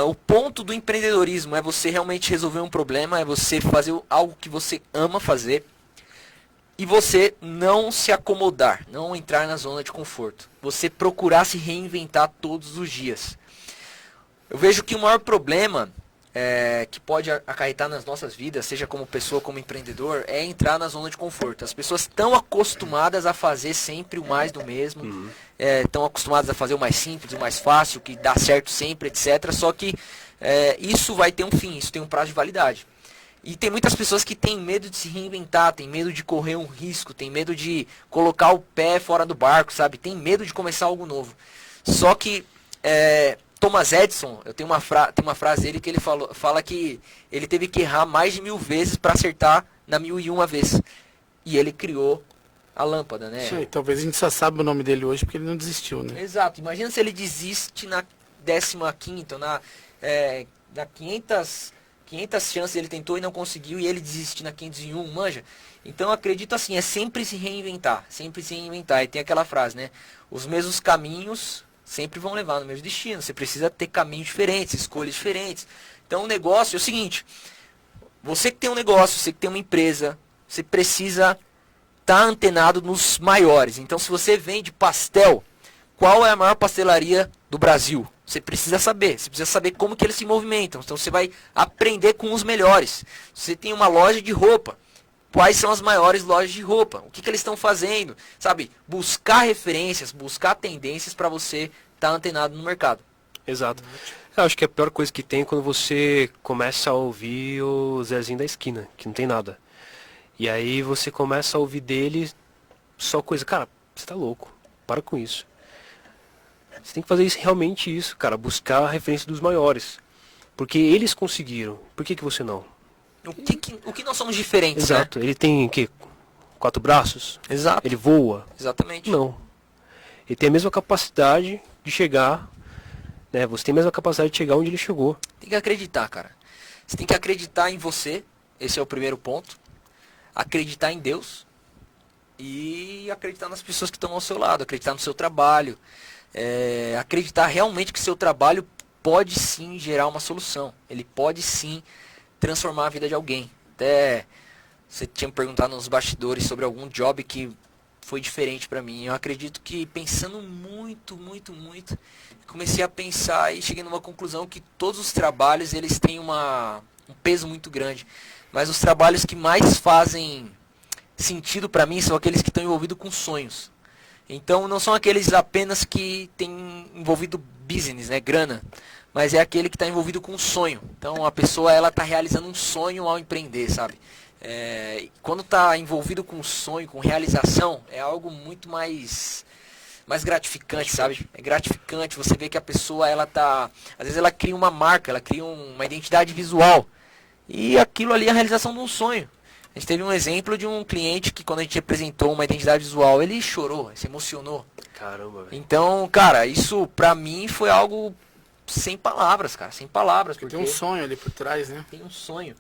O ponto do empreendedorismo é você realmente resolver um problema, é você fazer algo que você ama fazer e você não se acomodar, não entrar na zona de conforto. Você procurar se reinventar todos os dias. Eu vejo que o maior problema que pode acarretar nas nossas vidas, seja como pessoa, como empreendedor, é entrar na zona de conforto. As pessoas estão acostumadas a fazer sempre o mais do mesmo, estão acostumadas a fazer o mais simples, o mais fácil, que dá certo sempre, etc. Só que isso vai ter um fim, isso tem um prazo de validade. E tem muitas pessoas que têm medo de se reinventar, tem medo de correr um risco, tem medo de colocar o pé fora do barco, sabe? Tem medo de começar algo novo. Só que Thomas Edison, tem uma frase dele que ele fala que ele teve que errar mais de 1000 vezes para acertar na 1001 vez. E ele criou a lâmpada, né? Isso aí, talvez a gente só saiba o nome dele hoje porque ele não desistiu, né? Exato. Imagina se ele desiste na 15ª, na 500 chances ele tentou e não conseguiu e ele desiste na 501, manja? Então acredito assim, é sempre se reinventar, sempre se reinventar. E tem aquela frase, né? Os mesmos caminhos sempre vão levar no mesmo destino. Você precisa ter caminhos diferentes, escolhas diferentes. Então o negócio é o seguinte, você que tem um negócio, você que tem uma empresa, você precisa tá antenado nos maiores. Então, se você vende pastel, qual é a maior pastelaria do Brasil? Você precisa saber. Você precisa saber como que eles se movimentam. Então, você vai aprender com os melhores. Você tem uma loja de roupa. Quais são as maiores lojas de roupa? O que que eles estão fazendo? Sabe? Buscar referências, buscar tendências para você estar antenado no mercado. Exato. Eu acho que a pior coisa que tem é quando você começa a ouvir o Zezinho da esquina, que não tem nada. E aí você começa a ouvir dele só coisa. Cara, você tá louco. Para com isso. Você tem que fazer realmente isso, cara. Buscar a referência dos maiores. Porque eles conseguiram. Por que você não? O que nós somos diferentes, Exato. né? Ele tem, o quê? 4 braços? Exato. Ele voa? Exatamente. Não. Ele tem a mesma capacidade de chegar, né? Você tem a mesma capacidade de chegar onde ele chegou. Tem que acreditar, cara. Você tem que acreditar em você. Esse é o primeiro ponto. Acreditar em Deus. E acreditar nas pessoas que estão ao seu lado. Acreditar no seu trabalho. Acreditar realmente que seu trabalho pode sim gerar uma solução. Ele pode sim transformar a vida de alguém. Até você tinha me perguntado nos bastidores sobre algum job que foi diferente pra mim. Eu acredito que pensando muito, comecei a pensar e cheguei numa conclusão que todos os trabalhos eles têm um peso muito grande. Mas os trabalhos que mais fazem sentido pra mim são aqueles que estão envolvidos com sonhos. Então não são aqueles apenas que têm envolvido business, né, grana, mas é aquele que está envolvido com um sonho. Então a pessoa ela está realizando um sonho ao empreender, sabe? Quando está envolvido com um sonho, com realização, é algo muito mais gratificante, sabe? É gratificante você ver que a pessoa ela tá, às vezes ela cria uma marca, ela cria uma identidade visual e aquilo ali é a realização de um sonho. A gente teve um exemplo de um cliente que quando a gente apresentou uma identidade visual, ele chorou, se emocionou. Caramba, velho. Então, cara, isso pra mim foi algo sem palavras, cara, sem palavras. Porque tem um sonho ali por trás, né? Tem um sonho.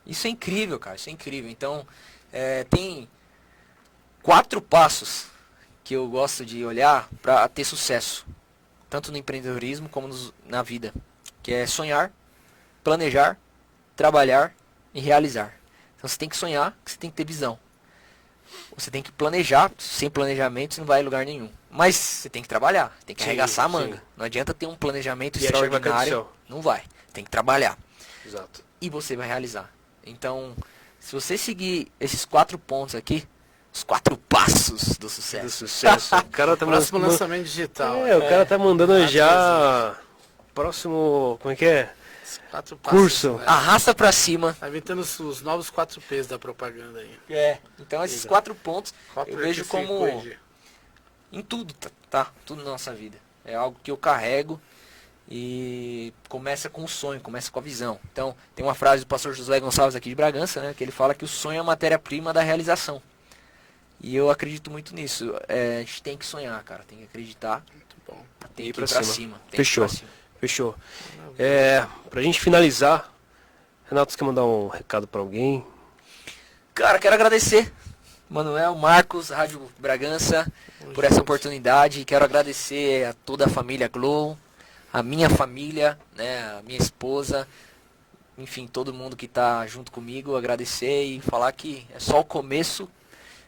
Isso é incrível, cara, isso é incrível. Então, tem 4 passos que eu gosto de olhar pra ter sucesso. Tanto no empreendedorismo como na vida. Que é sonhar, planejar, trabalhar e realizar. Então você tem que sonhar, você tem que ter visão. Você tem que planejar, sem planejamento você não vai em lugar nenhum. Mas você tem que trabalhar, tem que arregaçar a manga. Sim. Não adianta ter um planejamento E achar que vai cair do extraordinário, céu. não vai. Tem que trabalhar. Exato. E você vai realizar. Então, se você seguir esses 4 pontos aqui, os 4 passos do Do sucesso. sucesso. O cara tá Próximo mandando... lançamento digital. o cara tá mandando Ah, já... Próximo... Como é que é? 4 passos, Curso. né? Arrasta pra cima. Tá inventando os novos 4 P's da propaganda aí. Então esses 4 pontos eu vejo como corrigir. em tudo, tá? Tudo na nossa vida. É algo que eu carrego e começa com o sonho, começa com a visão. Então, tem uma frase do pastor Josué Gonçalves aqui de Bragança, né? Que ele fala que o sonho é a matéria-prima da realização. E eu acredito muito nisso. A gente tem que sonhar, cara. Tem que acreditar. Muito bom. Tem Ir que ir pra pra cima. cima. Tem Fechou. que ir pra cima. Fechou. Pra gente finalizar, Renato, você quer mandar um recado pra alguém? Cara, quero agradecer Manuel, Marcos, Rádio Bragança, por essa oportunidade. Quero agradecer a toda a família Glow, a minha família, né, a minha esposa, enfim, todo mundo que está junto comigo. Agradecer e falar que é só o começo,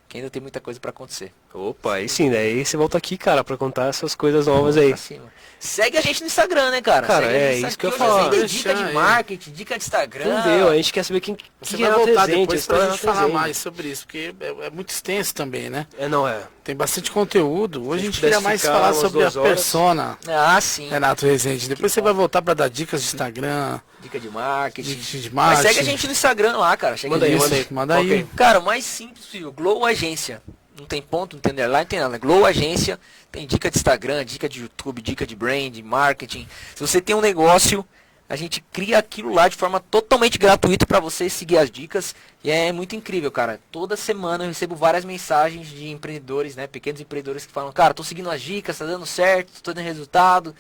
que ainda tem muita coisa para acontecer. Opa, aí sim, né? Aí você volta aqui, cara, pra contar essas coisas novas aí. Pra cima. Segue a gente no Instagram, né, cara? Cara, Segue a gente no isso Instagram, que eu ia hoje falar. tem dica de Aí. marketing, dica de Instagram. Entendeu? A gente quer saber quem Você que vai Renato voltar Rezende, depois a história pra do gente Renato falar Rezende. mais sobre isso, porque é muito extenso também, né? Não é. Tem bastante conteúdo. Hoje a gente pudesse queria mais ficar falar umas sobre a 2 horas. persona Ah, sim. Renato Rezende. Depois você vai voltar pra dar dicas de Instagram, Dica de marketing. dicas de Mas marketing. segue a gente no Instagram lá, cara. Chega Manda aí, nisso. manda aí. Manda Qual aí. que é? Cara, o mais simples possível. Glow Agência. Não tem ponto, não tem underline, não tem nada. Glow Agência. Tem dica de Instagram, dica de YouTube, dica de brand, marketing. Se você tem um negócio, a gente cria aquilo lá de forma totalmente gratuita para você seguir as dicas. E é muito incrível, cara. Toda semana eu recebo várias mensagens de empreendedores, né? Pequenos empreendedores que falam, cara, tô seguindo as dicas, tá dando certo, tô tendo resultado.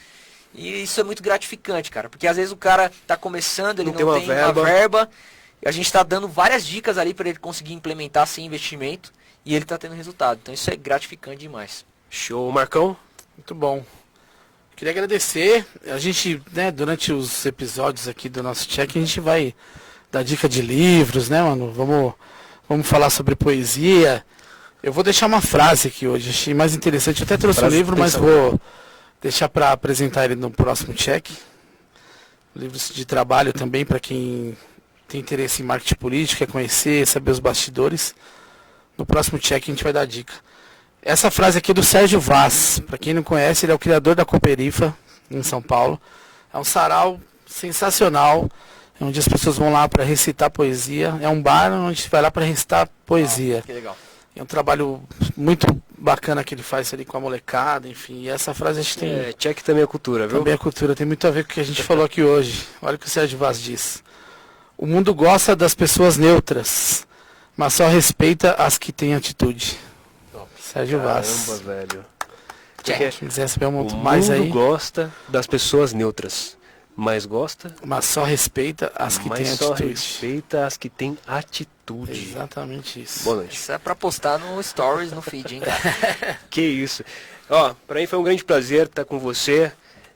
E isso é muito gratificante, cara. Porque às vezes o cara tá começando, ele não tem uma verba. E a gente tá dando várias dicas ali para ele conseguir implementar sem investimento. E ele tá tendo resultado. Então isso é gratificante demais. Show, Marcão. Muito bom. Queria agradecer. A gente, né, durante os episódios aqui do nosso check, a gente vai dar dica de livros, né, mano? Vamos falar sobre poesia. Eu vou deixar uma frase aqui hoje, achei mais interessante. Eu até trouxe o livro, mas atenção. vou deixar para apresentar ele no próximo check. Livros de trabalho também, para quem tem interesse em marketing político, quer conhecer, saber os bastidores. No próximo check a gente vai dar dica. Essa frase aqui é do Sérgio Vaz. Para quem não conhece, ele é o criador da Cooperifa, em São Paulo. É um sarau sensacional, onde as pessoas vão lá para recitar poesia. É um bar onde a gente vai lá para recitar poesia. Que legal. É um trabalho muito bacana que ele faz ali com a molecada, enfim. E essa frase a gente tem... Check também é cultura, viu? Também a cultura tem muito a ver com o que a gente falou aqui hoje. Olha o que o Sérgio Vaz diz. O mundo gosta das pessoas neutras, mas só respeita as que têm atitude. Sérgio Vaz. Caramba, velho. Check. Se quiser saber um O pouco mais mundo aí, gosta das pessoas neutras, mas gosta, mas só respeita as que têm mas só atitude. respeita as que têm atitude. Exatamente isso. Boa noite. Isso é pra postar no Stories, no feed, hein, cara? Que isso. Ó, pra mim foi um grande prazer estar com você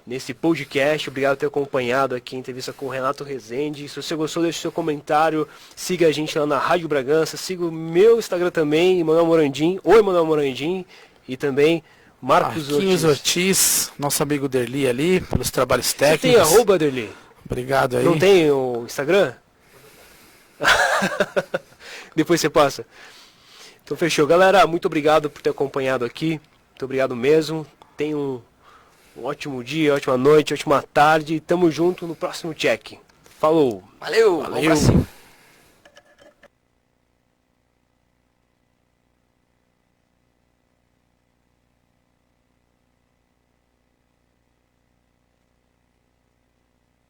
nesse podcast. Obrigado por ter acompanhado aqui a entrevista com o Renato Rezende. Se você gostou, deixe seu comentário. Siga a gente lá na Rádio Bragança. Siga o meu Instagram também, Emanuel Morandim. Oi, Emanuel Morandim. E também Marcos Marquinhos Ortiz. Ortiz, nosso amigo Derli ali, pelos trabalhos Você técnicos. tem arroba, Derli? Obrigado aí. Não tem o Instagram? Depois você passa. Então fechou. Galera, muito obrigado por ter acompanhado aqui. Muito obrigado mesmo. Tenha um ótimo dia, ótima noite, ótima tarde. Tamo junto no próximo check. Falou! Valeu, vamos pra cima.